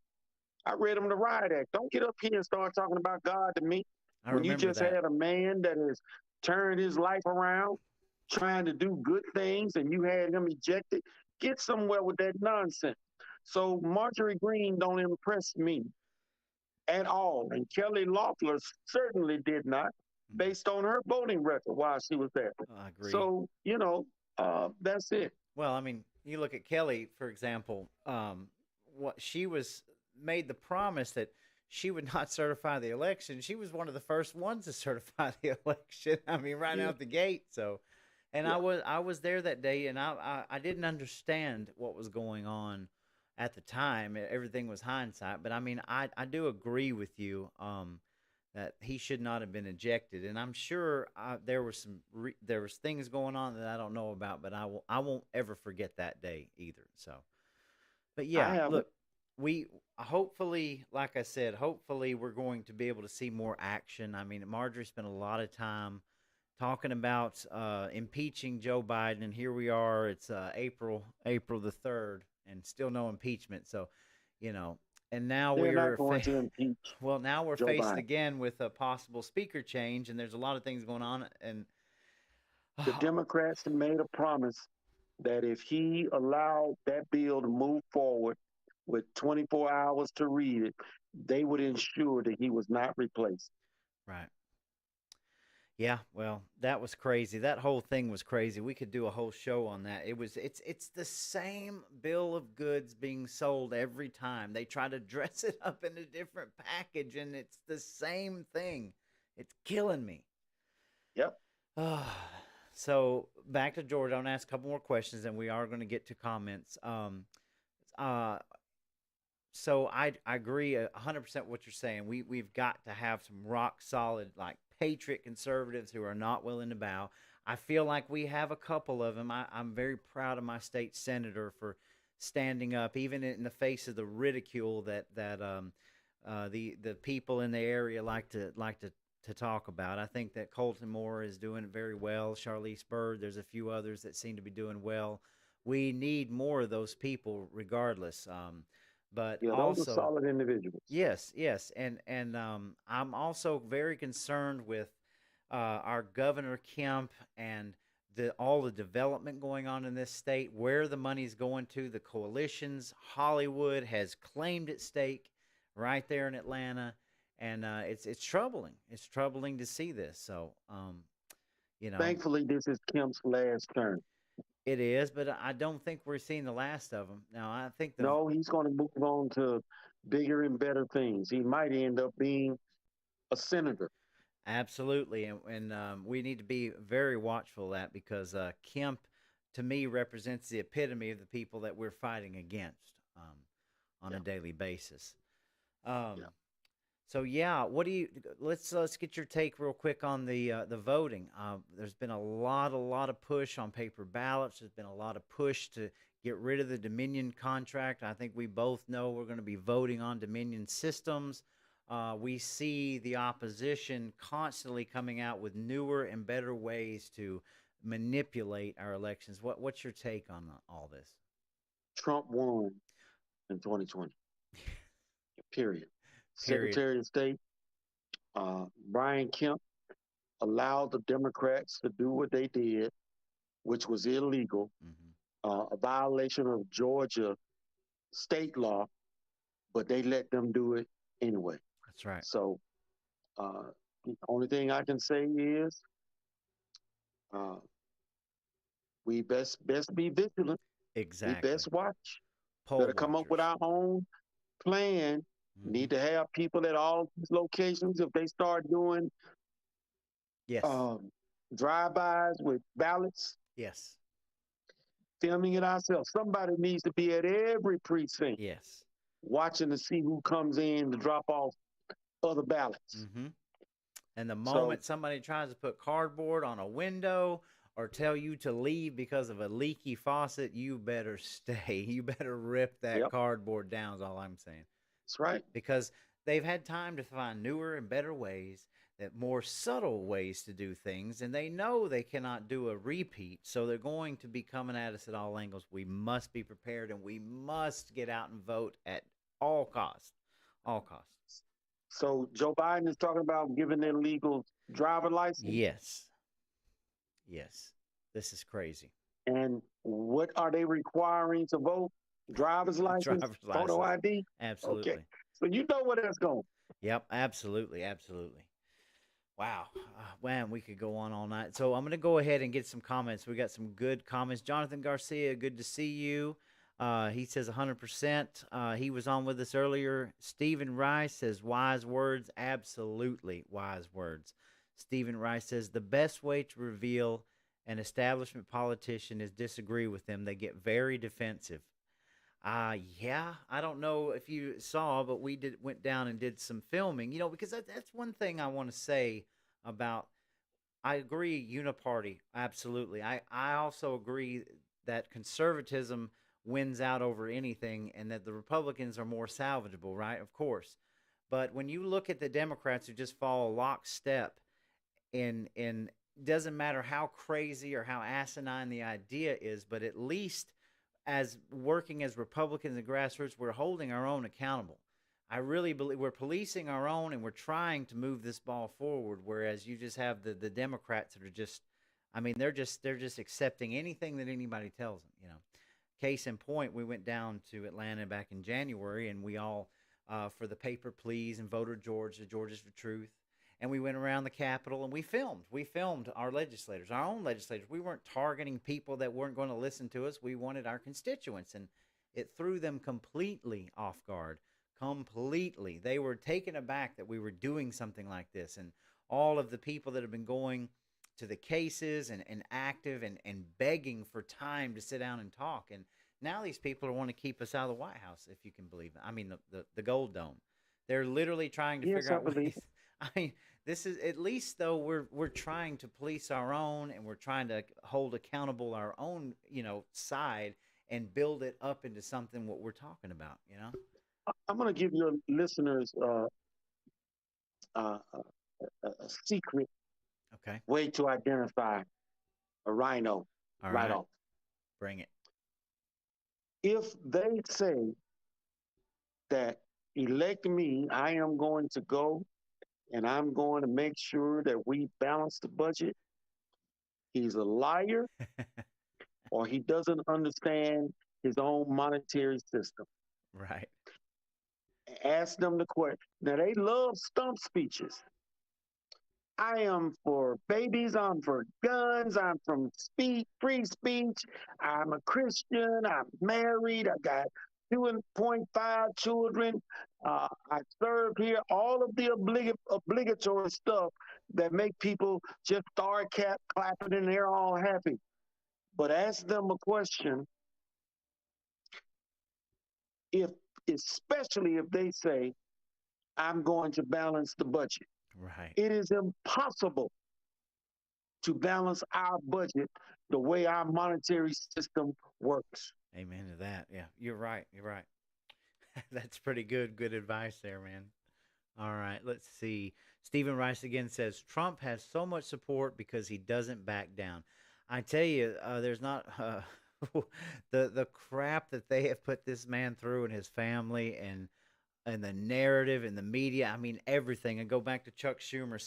I read him the riot act. Don't get up here and start talking about God to me I when you remember just that. had a man that has turned his life around, trying to do good things, and you had him ejected. Get somewhere with that nonsense. So Marjorie Greene don't impress me at all, and Kelly Loeffler certainly did not. Hmm. based on her voting record while she was there. I agree. So, that's it. Well, I mean, you look at Kelly, for example. What she was made the promise that she would not certify the election. She was one of the first ones to certify the election. I mean, right Yeah, out the gate. So, and yeah. I was there that day, and I didn't understand what was going on at the time. Everything was hindsight, but I mean, I do agree with you. That he should not have been ejected. And I'm sure there was there was things going on that I don't know about, but I won't ever forget that day either. So, but I yeah, haven't. look, we hopefully, like I said, hopefully we're going to be able to see more action. I mean, Marjorie spent a lot of time talking about impeaching Joe Biden, and here we are. It's April the 3rd, and still no impeachment. So, you know, and now They're not going to impeach well, now we're Joe faced Biden. again with a possible speaker change, and there's a lot of things going on. And The Democrats have made a promise that if he allowed that bill to move forward with 24 hours to read it, they would ensure that he was not replaced. right, yeah, well, that was crazy. That whole thing was crazy. We could do a whole show on that. It's the same bill of goods being sold every time. They try to dress it up in a different package, and it's the same thing. It's killing me. Yep. So back to Georgia. I'm gonna ask a couple more questions, and we are going to get to comments. Uh, so I agree 100% what you're saying. We've got to have some rock solid like patriot conservatives who are not willing to bow. I feel like we have a couple of them. I'm very proud of my state senator for standing up, even in the face of the ridicule that the people in the area like to talk about. I think that Colton Moore is doing it very well. Charlize Byrd, there's a few others that seem to be doing well. We need more of those people, regardless. But Yeah, those are also, solid individuals. yes, yes, and I'm also very concerned with our governor Kemp and all the development going on in this state, where the money's going to, the coalitions. Hollywood has claimed its stake right there in Atlanta, and it's troubling. It's troubling to see this. So, you know, Thankfully, this is Kemp's last term. it is, but I don't think we're seeing the last of them. Now, I think the No, he's going to move on to bigger and better things. He might end up being a senator. absolutely, and we need to be very watchful of that because Kemp, to me, represents the epitome of the people that we're fighting against on Yeah, a daily basis. yeah. Um, so yeah, what do you? Let's get your take real quick on the voting. There's been a lot of push on paper ballots. There's been a lot of push to get rid of the Dominion contract. I think we both know we're going to be voting on Dominion systems. We see the opposition constantly coming out with newer and better ways to manipulate our elections. What's your take on all this? Trump won in 2020, period. Period. Secretary of State Brian Kemp allowed the Democrats to do what they did, which was illegal, Hmm. a violation of Georgia state law, but they let them do it anyway. That's right. So uh, the only thing I can say is uh, we best be vigilant. We Exactly. best watch. Poll Better come up with watchers. our own plan. Hmm. Need to have people at all these locations. If they start doing Yes. um, drive-bys with ballots, Yes. filming it ourselves. Somebody needs to be at every precinct Yes. watching to see who comes in to drop off other ballots. Hmm. And the So, moment somebody tries to put cardboard on a window or tell you to leave because of a leaky faucet, you better stay. You better rip that yep, cardboard down, is all I'm saying. that's right. Because they've had time to find newer and better ways, that more subtle ways to do things, and they know they cannot do a repeat. So they're going to be coming at us at all angles. We must be prepared and we must get out and vote at all costs. All costs. So Joe Biden is talking about giving their legal driver license. Yes. Yes. This is crazy. And what are they requiring to vote? Driver's license, Driver's photo license. ID. Okay. Absolutely. So you know where that's going. Yep. Absolutely. Absolutely. Wow. Man, we could go on all night. So I'm going to go ahead and get some comments. We got some good comments. Jonathan Garcia, good to see you. He says 100%. He was on with us earlier. Stephen Rice says wise words. Absolutely wise words. Stephen Rice says the best way to reveal an establishment politician is disagree with them. They get very defensive. Yeah, I don't know if you saw, but we did went down and did some filming. Because that's one thing I want to say about. I agree, uniparty, absolutely. I also agree that conservatism wins out over anything, and that the Republicans are more salvageable, right? Of course, but when you look at the Democrats who just follow lockstep in doesn't matter how crazy or how asinine the idea is, but at least as working as Republicans and grassroots, we're holding our own accountable. I really believe we're policing our own and we're trying to move this ball forward. Whereas you just have the Democrats that are just, I mean, they're just accepting anything that anybody tells them. Case in point, we went down to Atlanta back in January, and we all for the paper please and voter Georgia, Georgia's for truth. And we went around the Capitol and we filmed. We filmed our legislators, our own legislators. We weren't targeting people that weren't going to listen to us. We wanted our constituents, and it threw them completely off guard. Completely, they were taken aback that we were doing something like this, and all of the people that have been going to the cases and active and begging for time to sit down and talk. And now these people are wanting to keep us out of the White House, if you can believe it. I mean, the Gold Dome. They're literally trying to Yes, figure I out believe ways. I mean, this is at least though we're trying to police our own, and we're trying to hold accountable our own side and build it up into something what we're talking about. I'm going to give your listeners a secret Okay. way to identify a rhino All right right. off. Bring it. If they say that elect me, I am going to go and I'm going to make sure that we balance the budget, he's a liar or he doesn't understand his own monetary system. Right. Ask them the question. Now, they love stump speeches. I am for babies. I'm for guns. I'm from free speech. I'm a Christian. I'm married. I got 2.5 children. I serve here. All of the obligatory stuff that make people just start clapping and they're all happy. But ask them a question if, especially if they say, I'm going to balance the budget. Right. It is impossible to balance our budget the way our monetary system works. Amen to that. Yeah, you're right. You're right. That's pretty good. Good advice there, man. All right, let's see. Stephen Rice again says Trump has so much support because he doesn't back down. I tell you, there's not the crap that they have put this man through and his family, and the narrative and the media. I mean, everything. And go back to Chuck Schumer.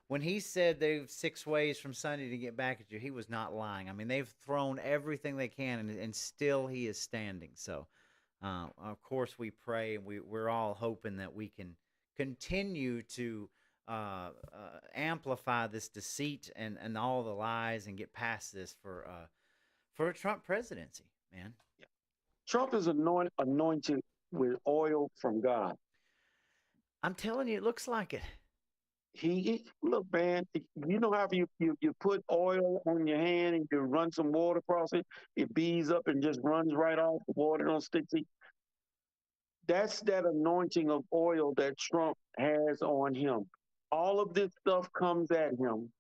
When he said there's 6 ways from Sunday to get back at you, he was not lying. I mean, they've thrown everything they can, and still he is standing. So, of course, we pray, and we're all hoping that we can continue to amplify this deceit and all the lies and get past this for a Trump presidency, man. Trump is anointed with oil from God. I'm telling you, it looks like it. Look, man, you know how you put oil on your hand and you run some water across it, it beads up and just runs right off. The water don't stick to you. That's that anointing of oil that Trump has on him. All of this stuff comes at him,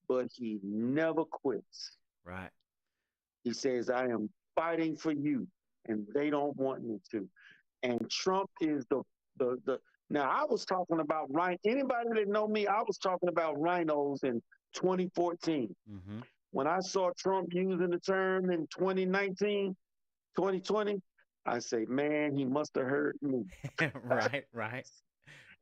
but he never quits. Right. He says, I am fighting for you, and they don't want me to. And Trump is the now I was talking about anybody that know me, I was talking about rhinos in 2014. Mm-hmm. When I saw Trump using the term in 2019, 2020, I say, man, he must have heard me. Right. Right.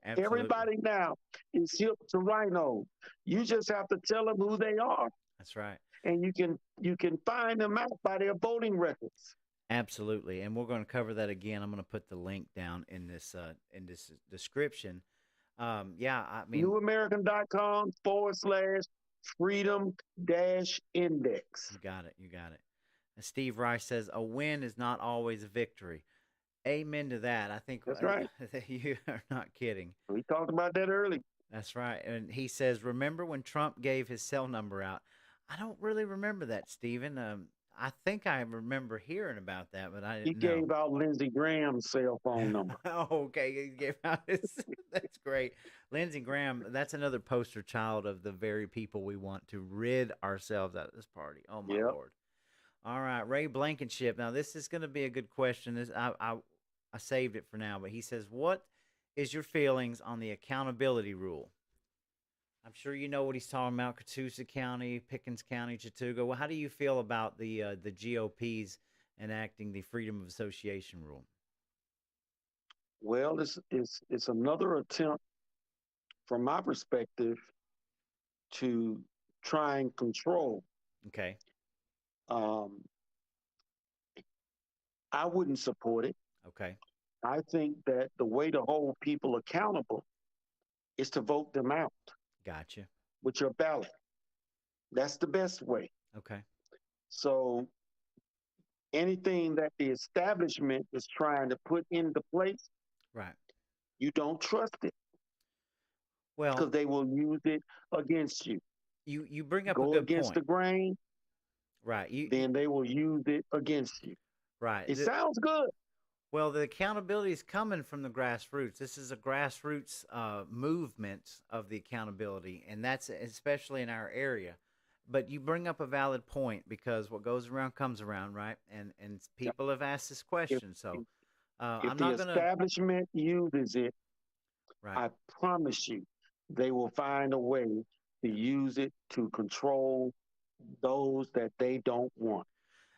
Absolutely. Everybody now is hip to rhinos. You just have to tell them who they are, That's right. and you can find them out by their voting records. Absolutely. And we're going to cover that again. I'm going to put the link down in this description. Yeah, I mean, newamerican.com/freedom dash index. you got it. You got it. And Steve Rice says a win is not always a victory. Amen to that. I think That's right. you are not kidding. We talked about that early. That's right. And he says, remember when Trump gave his cell number out? I don't really remember that, Stephen. I think I remember hearing about that, but I He didn't know. gave out Lindsey Graham's cell phone number. Oh, okay. He gave out his. That's great. Lindsey Graham, that's another poster child of the very people we want to rid ourselves out of this party. Oh, my Yep. Lord. All right. Ray Blankenship. Now, this is going to be a good question. I saved it for now, but he says, what is your feelings on the accountability rule? I'm sure you know what he's talking about. Catoosa County, Pickens County, Chattooga. Well, how do you feel about the GOP's enacting the Freedom of Association rule? Well, it's another attempt, from my perspective, to try and control. Okay. Um, I wouldn't support it. Okay. I think that the way to hold people accountable is to vote them out Gotcha. with your ballot. That's the best way. Okay. So anything that the establishment is trying to put into place, Right. you don't trust it Well, because they will use it against you. you bring up a Go good against point. the grain, Right. then they will use it against you. Right. It sounds good. Well, the accountability is coming from the grassroots. This is a grassroots movement of the accountability, and that's especially in our area. But you bring up a valid point because what goes around comes around, right? And people have asked this If question, so if I'm the not gonna. establishment uses it, Right. I promise you, they will find a way to use it to control those that they don't want.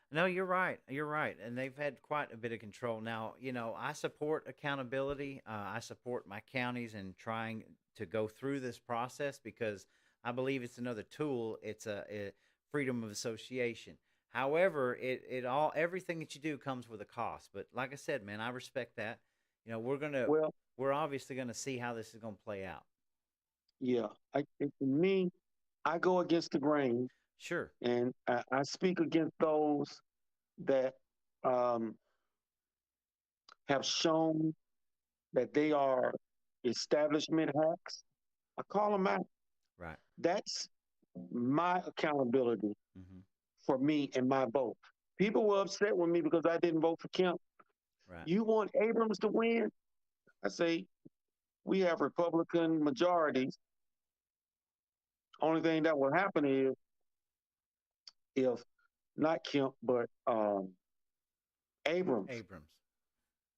No, you're right. You're right. And they've had quite a bit of control. Now, I support accountability. I support my counties and trying to go through this process because I believe it's another tool. It's a freedom of association. However, it all everything that you do comes with a cost. But like I said, man, I respect that. Well, We're obviously gonna see how this is gonna play out. yeah, to me, I go against the grain, Sure. and I speak against those that um, have shown that they are establishment hacks. I call them out. Right. That's my accountability Mm-hmm. for me and my vote. People were upset with me because I didn't vote for Kemp. Right. You want Abrams to win? I say we have Republican majorities. Only thing that will happen is if not Kemp, but Abrams, Abrams.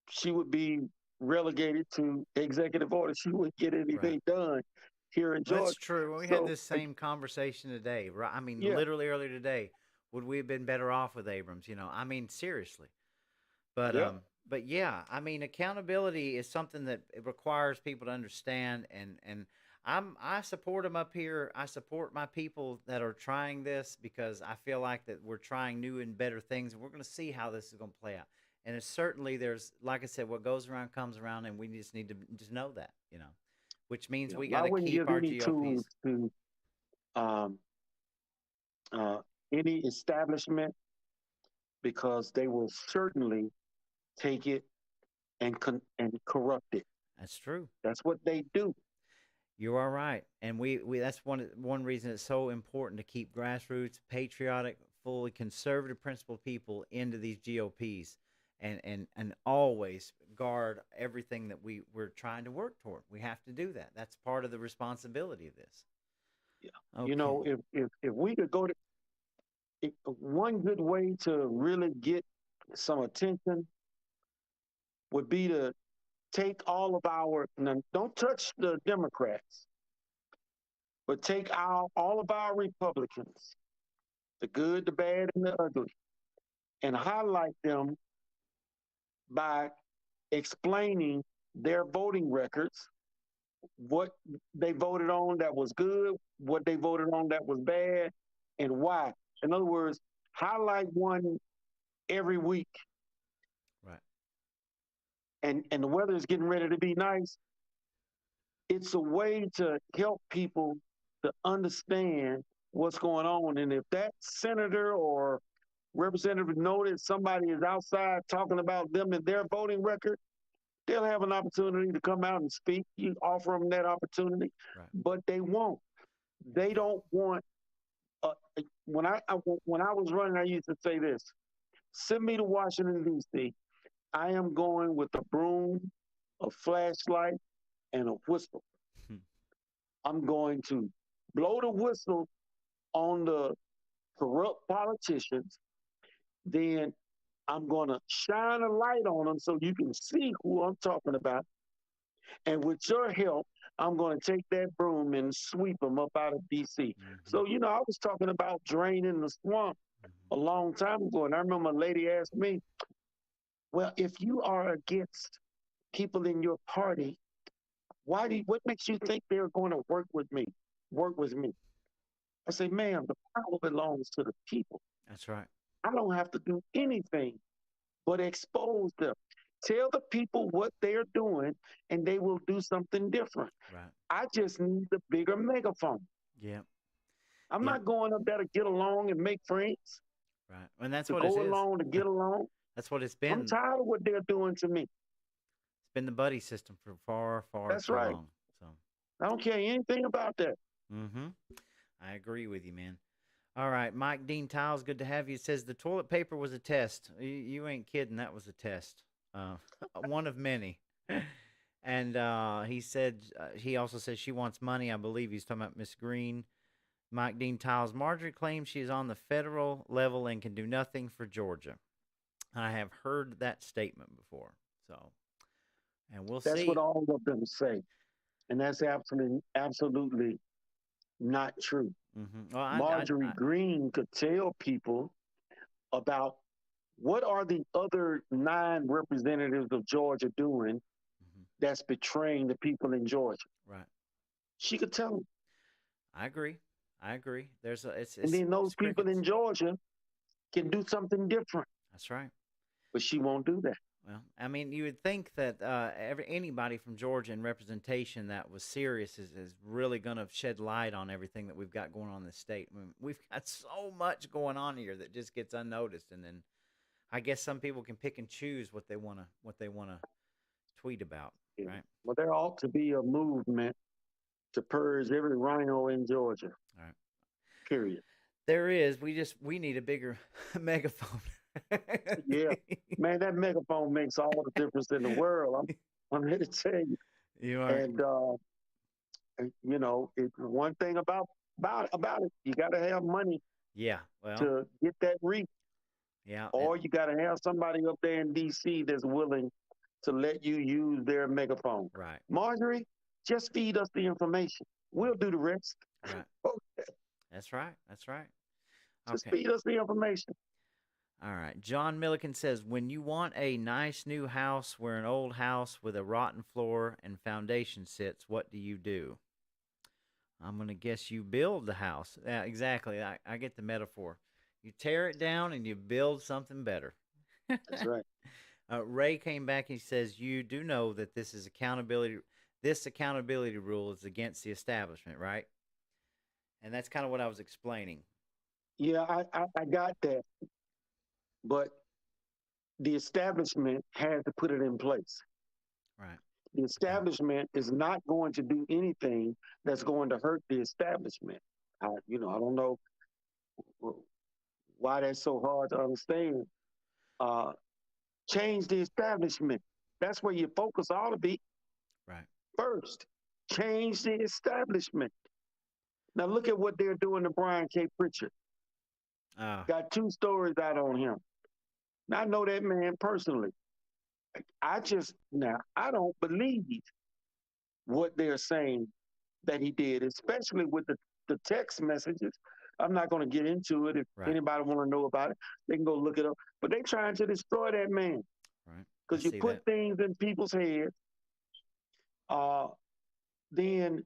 she would be relegated to executive order. She wouldn't get Right. anything done here in That's Georgia. true. We had So this same conversation today, right? I mean, yeah, literally earlier today. Would we have been better off with Abrams? I mean, seriously. But yeah, but yeah, I mean, accountability is something that it requires people to understand, and I support them up here. I support my people that are trying this because I feel like that we're trying new and better things, and we're going to see how this is going to play out. And it's certainly there's like I said, what goes around comes around, and we just need to just know that, which means yeah. we got I to wouldn't keep give our any tools GOPs. to um, any establishment because they will certainly take it and corrupt it. That's true. That's what they do. You are right, and we that's one reason it's so important to keep grassroots, patriotic, fully conservative, principled people into these GOPs, and always guard everything that we're trying to work toward. We have to do that. That's part of the responsibility of this. Yeah. You Okay, know, if we could go to one good way to really get some attention would be to take all of our now, don't touch the Democrats, but take all of our Republicans, the good, the bad, and the ugly, and highlight them by explaining their voting records, what they voted on that was good, what they voted on that was bad, and why. In other words, highlight one every week. right. And the weather is getting ready to be nice. It's a way to help people to understand what's going on. And if that senator or representative notice somebody is outside talking about them and their voting record, they'll have an opportunity to come out and speak. You offer them that opportunity, Right. but they won't. They don't want. Uh, when I was running, I used to say this: send me to Washington D.C. I am going with a broom, a flashlight, and a whistle. I'm going to blow the whistle on the corrupt politicians. Then I'm going to shine a light on them so you can see who I'm talking about. And with your help, I'm going to take that broom and sweep them up out of DC. Mm-hmm. So, I was talking about draining the swamp a Mm-hmm. long time ago. And I remember a lady asked me, well, if you are against people in your party, what makes you think they're going to work with me? I say, ma'am, the power belongs to the people. That's right. I don't have to do anything but expose them. Tell the people what they're doing, and they will do something different. Right. I just need the bigger megaphone. Yep. I'm Yep. not going up there to get along and make friends, Right. And that's to what it go is. along to get along. That's what it's I'm been. tired of what they're doing to me. It's been the buddy system for far, far That's too right. long. So. I don't care anything about that. Mm-hmm. I agree with you, man. All right, Mike Dean Tiles, good to have you. It says the toilet paper was a test. You ain't kidding. That was a test. Uh, one of many. And he said, he also says she wants money. I believe he's talking about Miss Green. Mike Dean Tiles, Marjorie claims she is on the federal level and can do nothing for Georgia. I have heard that statement before. So, and we'll That's what see. all of them say. And that's absolutely not true. Well, Marjorie Green could tell people about what are the other 9 representatives of Georgia doing mhm, that's betraying the people in Georgia. right. She could tell them. I agree. I agree. There's a, And then those it's people crickets. in Georgia can do something different, That's right. but she won't do that. Well, I mean, you would think that anybody from Georgia in representation that was serious is really going to shed light on everything that we've got going on in the state. I mean, we've got so much going on here that just gets unnoticed, and then I guess some people can pick and choose what they wanna tweet about, Yeah. right? Well, there ought to be a movement to purge every rhino in Georgia, All right. period. There is. We need a bigger megaphone. Yeah. Man, that megaphone makes all the difference in the world. I'm here to tell you. You are. And one thing about it, you got to have money Yeah. Well. to get that reach, Yeah. And or you got to have somebody up there in D.C. that's willing to let you use their megaphone. right. Marjorie, just feed us the information. We'll do the rest. Right. That's right. That's right. Just Okay. feed us the information. All right. John Milliken says, when you want a nice new house where an old house with a rotten floor and foundation sits, what do you do? I'm going to guess you build the house. Yeah, exactly. I get the metaphor. You tear it down and you build something better. That's right. Ray came back and he says, you do know that this accountability rule is against the establishment, right? And that's kind of what I was explaining. Yeah, I got that. But the establishment had to put it in place. Right. The Okay. establishment is not going to do anything that's going to hurt the establishment. I don't know why that's so hard to understand. Uh, Change the establishment. That's where your focus ought to be Right. first. Change the establishment. Now look at what they're doing to Brian K. Pritchard. Uh, Got 2 stories out on him. Now I know that man personally. I don't believe what they're saying that he did, especially with the text messages. I'm not going to get into it. If right. anybody want to know about it, they can go look it up. But they trying to destroy that man Right. I because you see put that. things in people's heads. Uh, then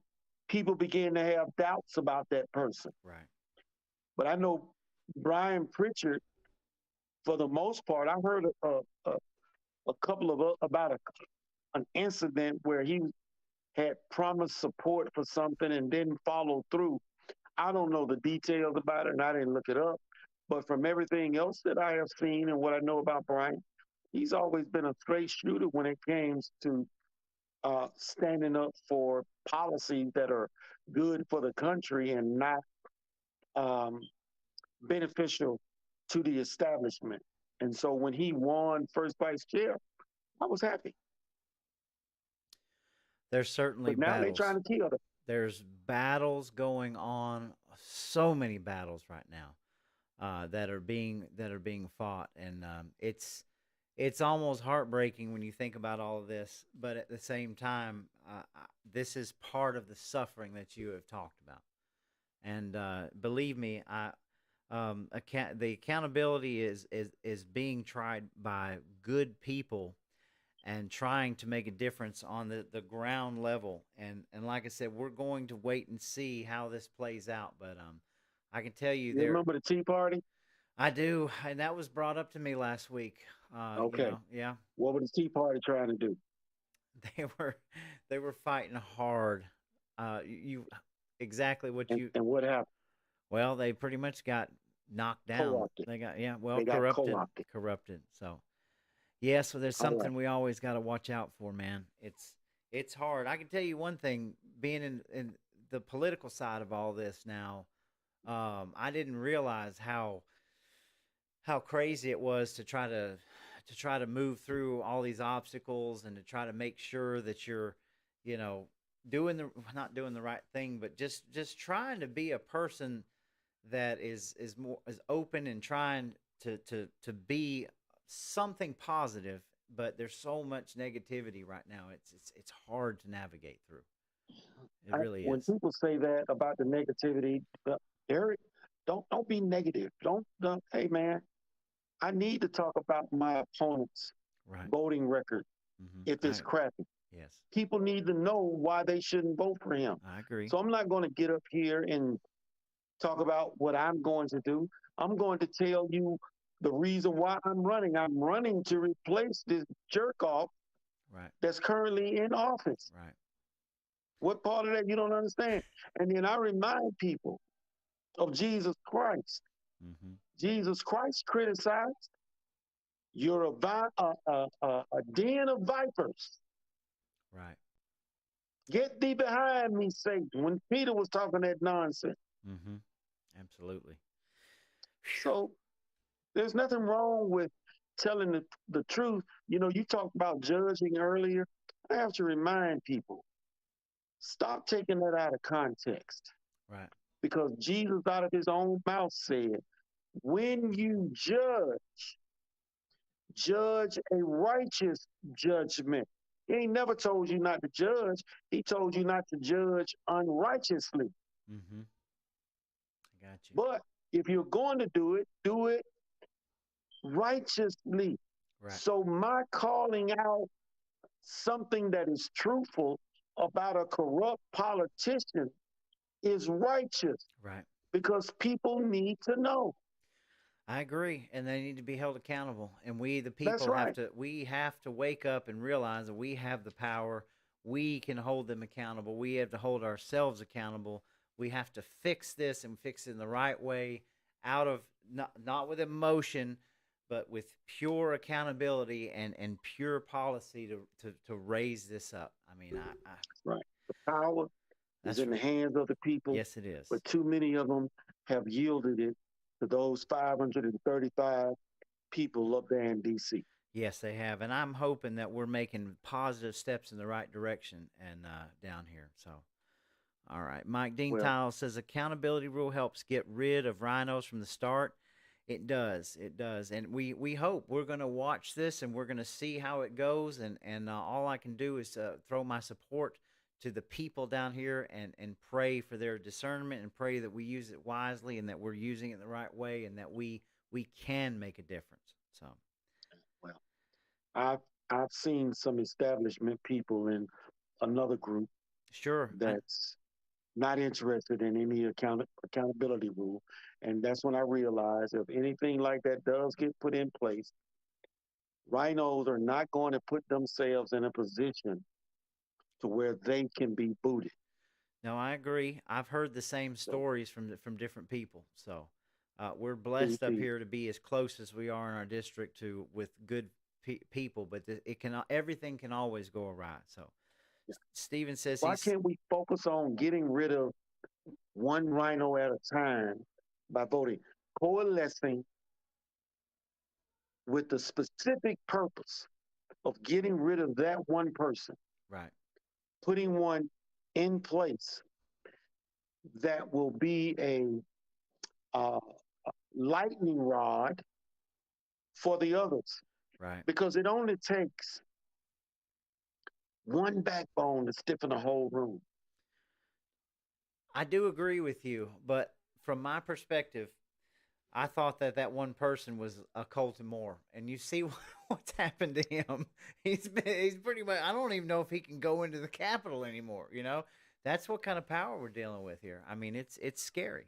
people begin to have doubts about that person. Right. But I know Brian Pritchard, for the most part, I heard a couple of about an incident where had promised support for something and didn't follow through. I don't know the details about it, and I didn't look it up. But from everything else that I have seen and what I know about Brian, he's always been a straight shooter when it comes to standing up for policies that are good for the country and not um, beneficial to the establishment. And so when he won first vice chair, I was happy. There's certainly But now they're battles. trying to kill them. There's battles going on. So many battles right now that are being fought, and it's almost heartbreaking when you think about all of this. But at the same time, this is part of the suffering that you have talked about. And believe me, the accountability is being tried by good people and trying to make a difference on the ground level. And like I said, we're going to wait and see how this plays out. But I can tell you You there, remember the Tea Party? I do, and that was brought up to me last week. Okay. Yeah, What was the Tea Party trying to do? they were they were fighting hard. You exactly what you And what happened? well, they pretty much got knocked down. Co-opted. They got yeah, well, They got corrupted, co-opted. corrupted. So yeah, so there's All right. something we always got to watch out for, man. It's hard. I can tell you one thing, being in the political side of all this now, I didn't realize how crazy it was to try to move through all these obstacles and to try to make sure that you're, you know, doing the not doing the right thing, but just trying to be a person that is more is open and trying to be something positive. But there's so much negativity right now. It's hard to navigate through. It really When is. people say that about the negativity, Eric, don't be negative. Don't. Hey, man, I need to talk about my opponent's Right. voting record if it's I crappy. yes. People need to know why they shouldn't vote for him. I agree. So I'm not going to get up here and talk about what I'm going to do. I'm going to tell you the reason why I'm running. I'm running to replace this jerk off Right. that's currently in office. Right. What part of that you don't understand? And then I remind people of Jesus Christ. Mhm. Jesus Christ criticized, you're a den of vipers. Right. Get thee behind me, Satan. When Peter was talking that nonsense. Mhm. Absolutely. So there's nothing wrong with telling the truth. You know, you talked about judging earlier. I have to remind people, stop taking that out of context. Right. Because Jesus, out of his own mouth, said, when you judge a righteous judgment. He ain't never told you not to judge. He told you not to judge unrighteously. Mhm. I got you. But if you're going to do it righteously. Right. So my calling out something that is truthful about a corrupt politician is righteous Right. because people need to know. I agree, and they need to be held accountable. And we, the That's people, have right. to. We have to wake up and realize that we have the power. We can hold them accountable. We have to hold ourselves accountable. We have to fix this and fix it in the right way, out of not with emotion, but with pure accountability and pure policy to raise this up. I mean, I Right. The power is that's in the hands of the people, yes, it is. but too many of them have yielded it to those 535 people up there in D.C. Yes, they have, and I'm hoping that we're making positive steps in the right direction and down here. So, all right, Mike Dean Well, Tile says accountability rule helps get rid of rhinos from the start. It does, and we hope we're going to watch this and we're going to see how it goes. And all I can do is throw my support to the people down here and pray for their discernment and pray that we use it wisely and that we're using it the right way and that we can make a difference. So. well, I've I've seen some establishment people in another group Sure. that's not interested in any accountability rule, and that's when I realized if anything like that does get put in place, rhinos are not going to put themselves in a position to where they can be booted. No, I agree. I've heard the same So stories from different people. So we're see, blessed up see, here to be as close as we are in our district to with good people, but it can everything can always go awry. So Steven says why he's can't we focus on getting rid of one rhino at a time by voting, coalescing with the specific purpose of getting rid of that one person, right, putting one in place that will be a uh, lightning rod for the others. right. Because it only takes one backbone to stiffen a whole room. I do agree with you, but from my perspective, I thought that that one person was a Colton Moore, and you see what's happened to him. He's pretty much. I don't even know if he can go into the Capitol anymore. You know, that's what kind of power we're dealing with here. I mean, it's scary.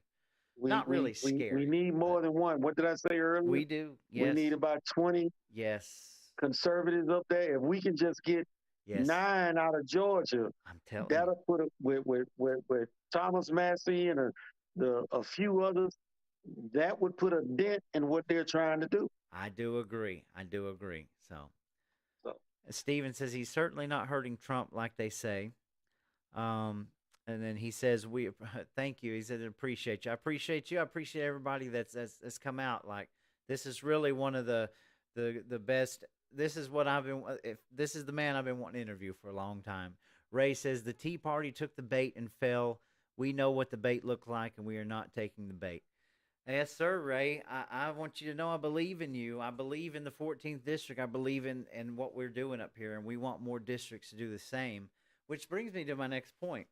We, Not we, really we, we scary, need but more than one. What did I say earlier? we do. We Yes, need about 20 yes, conservatives up there. If we can just get yes. 9 out of Georgia, I'm telling you, that'll put it with Thomas Massey and a few others. That would put a dent in what they're trying to do. I do agree. I do agree. So So Steven says he's certainly not hurting Trump like they say. Um, and then he says, "We thank you." He said, "Appreciate you. I appreciate you. I appreciate everybody that's come out. Like this is really one of the best. This is what I've been. If this is the man I've been wanting to interview for a long time." Ray says the Tea Party took the bait and fell. We know what the bait looked like, and we are not taking the bait. Yes, sir, Ray. I want you to know I believe in you. I believe in the 14th district. I believe in what we're doing up here, and we want more districts to do the same. Which brings me to my next point.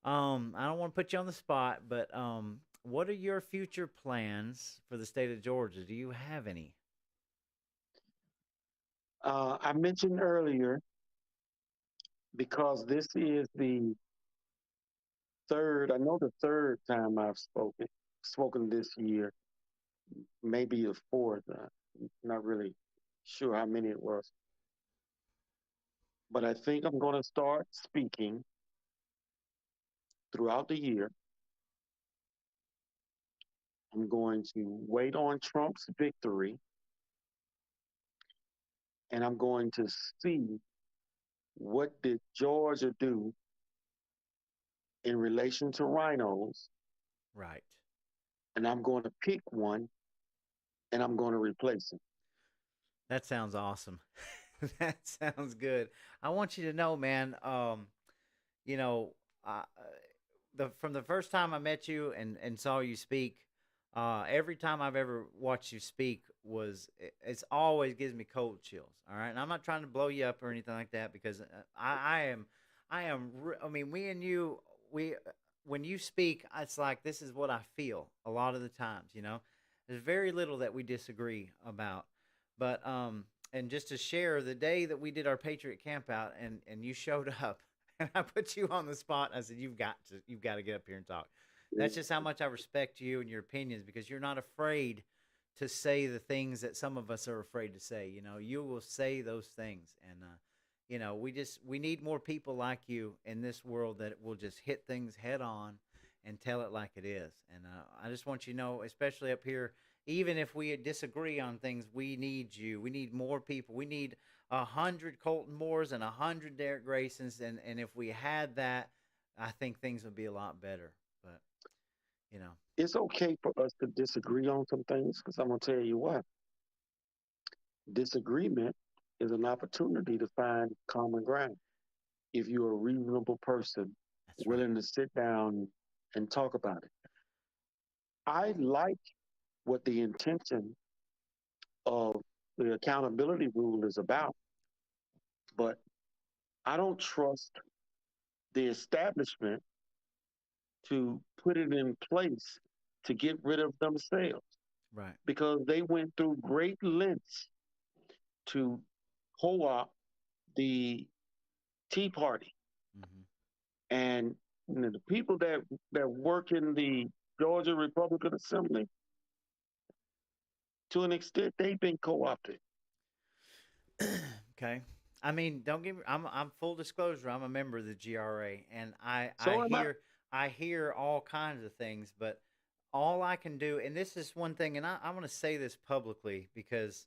I don't want to put you on the spot, but what are your future plans for the state of Georgia? Do you have any? I mentioned earlier, because this is the the third time I've spoken this year, maybe the fourth. Not really sure how many it was, but I think I'm going to start speaking throughout the year. I'm going to wait on Trump's victory, and I'm going to see what did Georgia do in relation to rhinos, Right. and I'm going to pick one and I'm going to replace him. That sounds awesome. That sounds good. I want you to know, man. You know, the from the first time I met you and saw you speak, every time I've ever watched you speak it's always gives me cold chills. All right, and I'm not trying to blow you up or anything like that because I mean, me and you, we when you speak, it's like this is what I feel a lot of the times. You know, there's very little that we disagree about, but and just to share the day that we did our Patriot camp out and you showed up and I put you on the spot. I said, you've got to get up here and talk. That's just how much I respect you and your opinions because you're not afraid to say the things that some of us are afraid to say. You know, you will say those things. And, you know, we need more people like you in this world that will just hit things head on and tell it like it is. And I just want you to know, especially up here, even if we disagree on things, we need you. We need more people. We need 100 Colton Moores and 100 Derrick Graysons, and if we had that, I think things would be a lot better. But you know, It's okay for us to disagree on some things because I'm going to tell you what, disagreement is an opportunity to find common ground. If you're a reasonable person that's right. willing to sit down and talk about it. I like what the intention of the accountability rule is about, but I don't trust the establishment to put it in place to get rid of themselves Right. because they went through great lengths to co-opt the Tea Party. Mm-hmm. And the people that work in the Georgia Republican Assembly, to an extent, they've been co-opted. Okay. I mean, don't get me. I'm full disclosure. I'm a member of the GRA, and I So am I. I hear all kinds of things, but all I can do, and this is one thing, and I want to say this publicly because,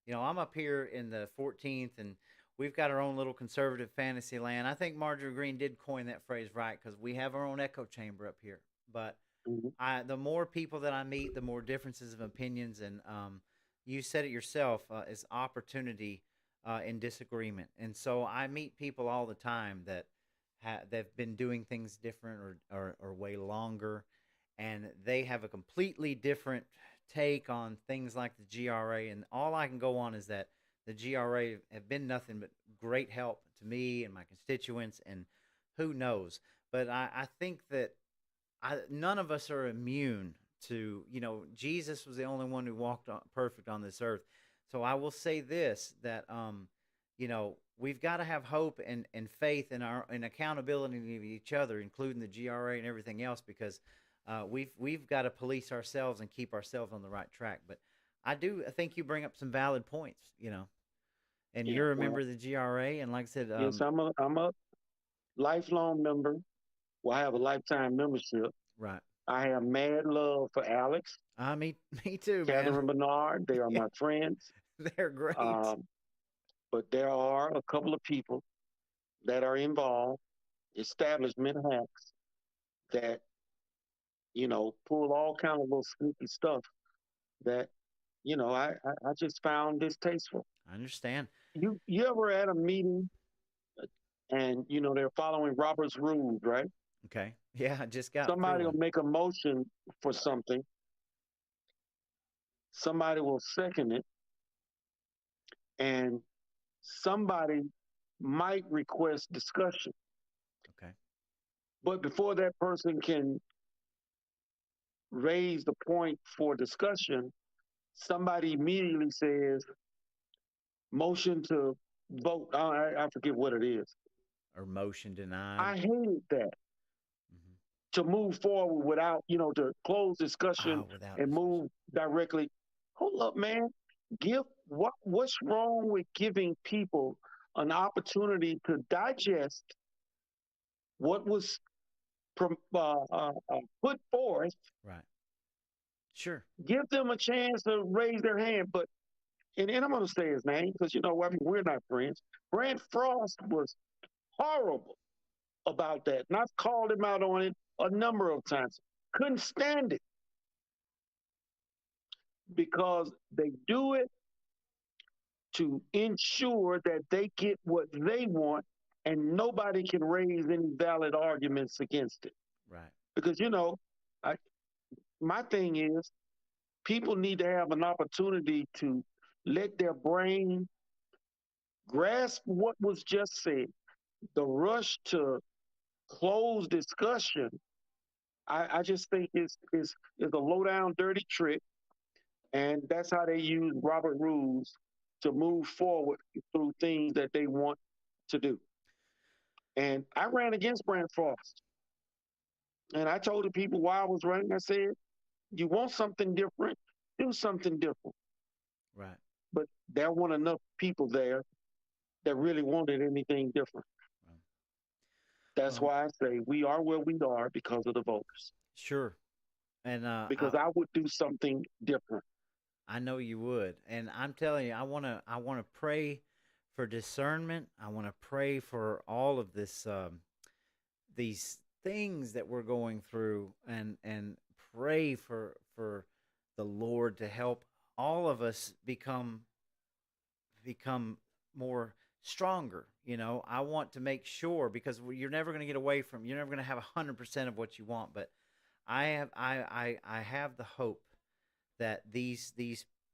I'm up here in the 14th, and we've got our own little conservative fantasy land. I think Marjorie Green did coin that phrase right because we have our own echo chamber up here. But Mhm. the more people that I meet, the more differences of opinions, and you said it yourself, is opportunity in disagreement. And so I meet people all the time that that've been doing things different or way longer, and they have a completely different take on things like the GRA. And all I can go on is that the GRA have been nothing but great help to me and my constituents, and who knows. But I think that none of us are immune to, Jesus was the only one who walked perfect on this earth. So I will say this, that we've got to have hope and faith in our and accountability of each other, including the GRA and everything else, because we've got to police ourselves and keep ourselves on the right track. But I think you bring up some valid points, and Yeah. you're a member Well, of the GRA, and like I said, yes, I'm a lifelong member. Well, I have a lifetime membership. right. I have mad love for Alex, Me me too, man. Catherine Bernard. They are Yeah, my friends. they're great. Um, but there are a couple of people that are involved, establishment hacks that pull all kind of little sneaky stuff that I just found distasteful. I understand. You ever at a meeting and they're following Robert's rules, right? Okay. Yeah, I just got through Somebody will one. make a motion for something, somebody will second it, and somebody might request discussion. Okay. But before that person can raise the point for discussion, somebody immediately says, motion to vote. I forget what it is. Or motion denied. I hated that. Hmm. To move forward without, to close discussion Without and discussion. move directly. Hold up, man. What's wrong with giving people an opportunity to digest what was put forth? Right. Sure. Give them a chance to raise their hand. But and I'm going to say his name because I mean we're not friends. Brent Frost was horrible about that, and I've called him out on it a number of times. Couldn't stand it because they do it to ensure that they get what they want and nobody can raise any valid arguments against it. Right. Because, I, my thing is people need to have an opportunity to let their brain grasp what was just said. The rush to close discussion, I just think is a low down dirty trick. And that's how they use Robert rules to move forward through things that they want to do. And I ran against Brand Frost. And I told the people why I was running, I said, you want something different, do something different. Right. But there weren't enough people there that really wanted anything different. Right. That's Well, why I say we are where we are because of the voters. sure. And Because I would do something different. I know you would. And I'm telling you, I wanna pray for discernment. I want to pray for all of this these things that we're going through, and pray for the Lord to help all of us become more stronger. I want to make sure, because you're never going to get away from, you're never going to have 100% of what you want, but I have the hope that these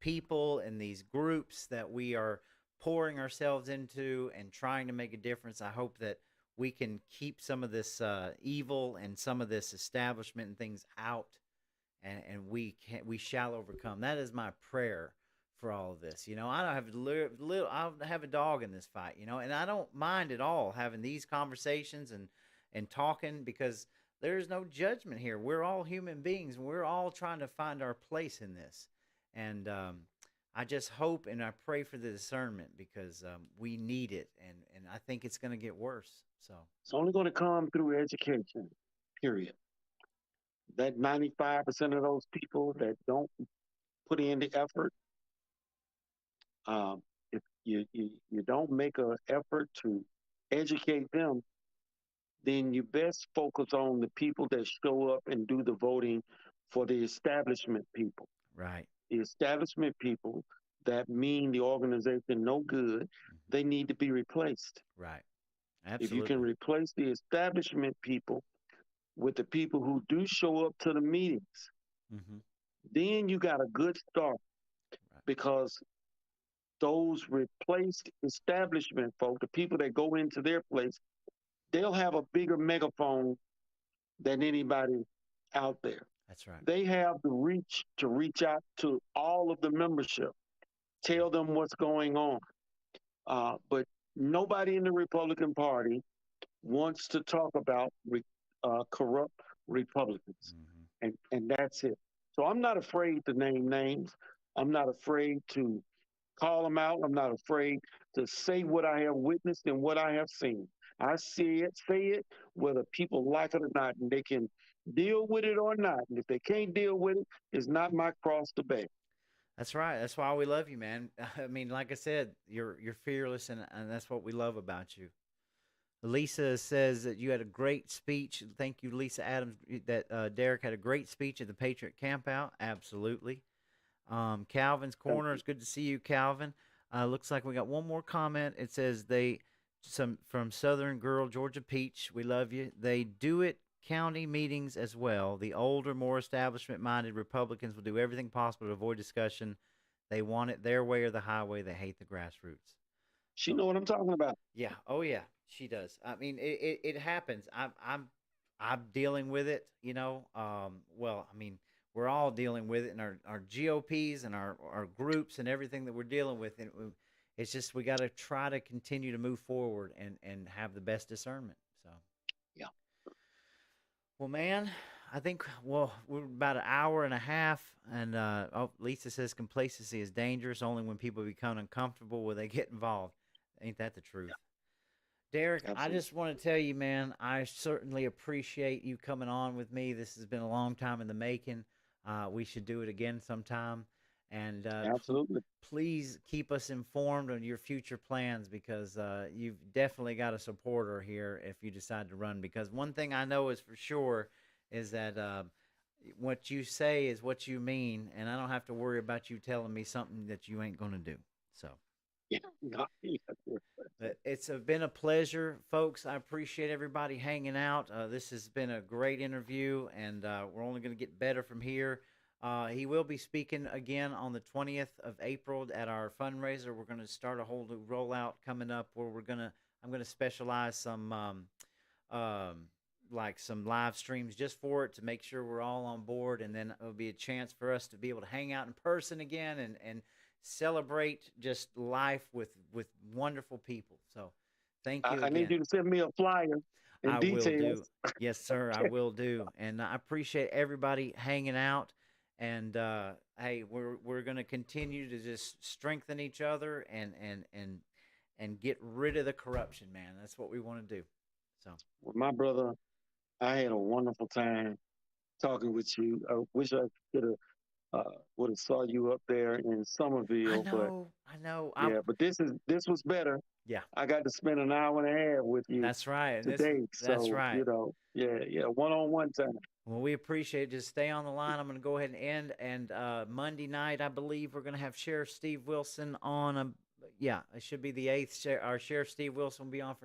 people and these groups that we are pouring ourselves into and trying to make a difference, I hope that we can keep some of this evil and some of this establishment and things out, and we shall overcome. That is my prayer for all of this. I don't have little I don't have a dog in this fight. And I don't mind at all having these conversations and talking, because there's no judgment here. We're all human beings, and we're all trying to find our place in this. And I just hope and I pray for the discernment because we need it, and I think it's going to get worse. So It's only going to come through education, period. That 95% of those people that don't put in the effort, um, if you don't make an effort to educate them, then you best focus on the people that show up and do the voting for the establishment people. right, The establishment people that mean the organization no good, hmm, they need to be replaced. right, If you can absolutely, replace the establishment people with the people who do show up to the meetings, hmm, then you got a good start right, because those replaced establishment folk, the people that go into their place, they'll have a bigger megaphone than anybody out there. that's right, They have the reach to reach out to all of the membership, right, tell them what's going on. But nobody in the Republican Party wants to talk about corrupt Republicans, hmm, and that's it. So I'm not afraid to name names. I'm not afraid to call them out. I'm not afraid to say what I have witnessed and what I have seen. I see it, say it, whether people like it or not, and they can deal with it or not. And if they can't deal with it, it's not my cross to bear. that's right. That's why we love you, man. I mean, like I said, you're fearless, and that's what we love about you. Lisa says that you had a great speech. Thank you, Lisa Adams. That Derek had a great speech at the Patriot Campout. Absolutely. Calvin's Thank Corner. you. It's good to see you, Calvin. Looks like we got one more comment. It says they some from Southern Girl, Georgia Peach. We love you. They do it county meetings as well. The older, more establishment-minded Republicans will do everything possible to avoid discussion. They want it their way or the highway. They hate the grassroots. She So know what I'm talking about. yeah, oh yeah, she does. I mean, it happens. I'm dealing with it. Well, I mean, we're all dealing with it in our GOPs and our groups and everything that we're dealing with. And it's just we got to try to continue to move forward and have the best discernment. So, Yeah. well, man, I think we're about an hour and a half, and Lisa says complacency is dangerous. Only when people become uncomfortable will they get involved. Ain't that the truth? Derek, I Absolutely. just want to tell you, man, I certainly appreciate you coming on with me. This has been a long time in the making. We should do it again sometime. And Absolutely. please keep us informed on your future plans because you've definitely got a supporter here if you decide to run. Because one thing I know is for sure is that what you say is what you mean, and I don't have to worry about you telling me something that you ain't going to do. So. Yeah. No, yeah. But it's been a pleasure, folks. I appreciate everybody hanging out. This has been a great interview, and we're only going to get better from here. He will be speaking again on the 20th of April at our fundraiser. We're going to start a whole new rollout coming up where I'm going to specialize um, like some live streams just for it to make sure we're all on board, and then it'll be a chance for us to be able to hang out in person again and celebrate just life with wonderful people. So, thank you I need again. you to send me a flyer and I will details. do. Yes, sir. I will do. And I appreciate everybody hanging out. And hey, we're going to continue to just strengthen each other and get rid of the corruption, man. That's what we want to do. So. Well, my brother, I had a wonderful time talking with you. I wish I could have would have saw you up there in I Somerville, but know. I know. yeah, but this was better. Yeah. I got to spend an hour and a half with you That's right. And this today, that's so right. yeah, yeah, one-on-one time. Well, we appreciate it. Just stay on the line. I'm going to go ahead and end. And Monday night, I believe we're going to have Sheriff Steve Wilson on. Yeah, it should be the 8th. Our Sheriff Steve Wilson will be on for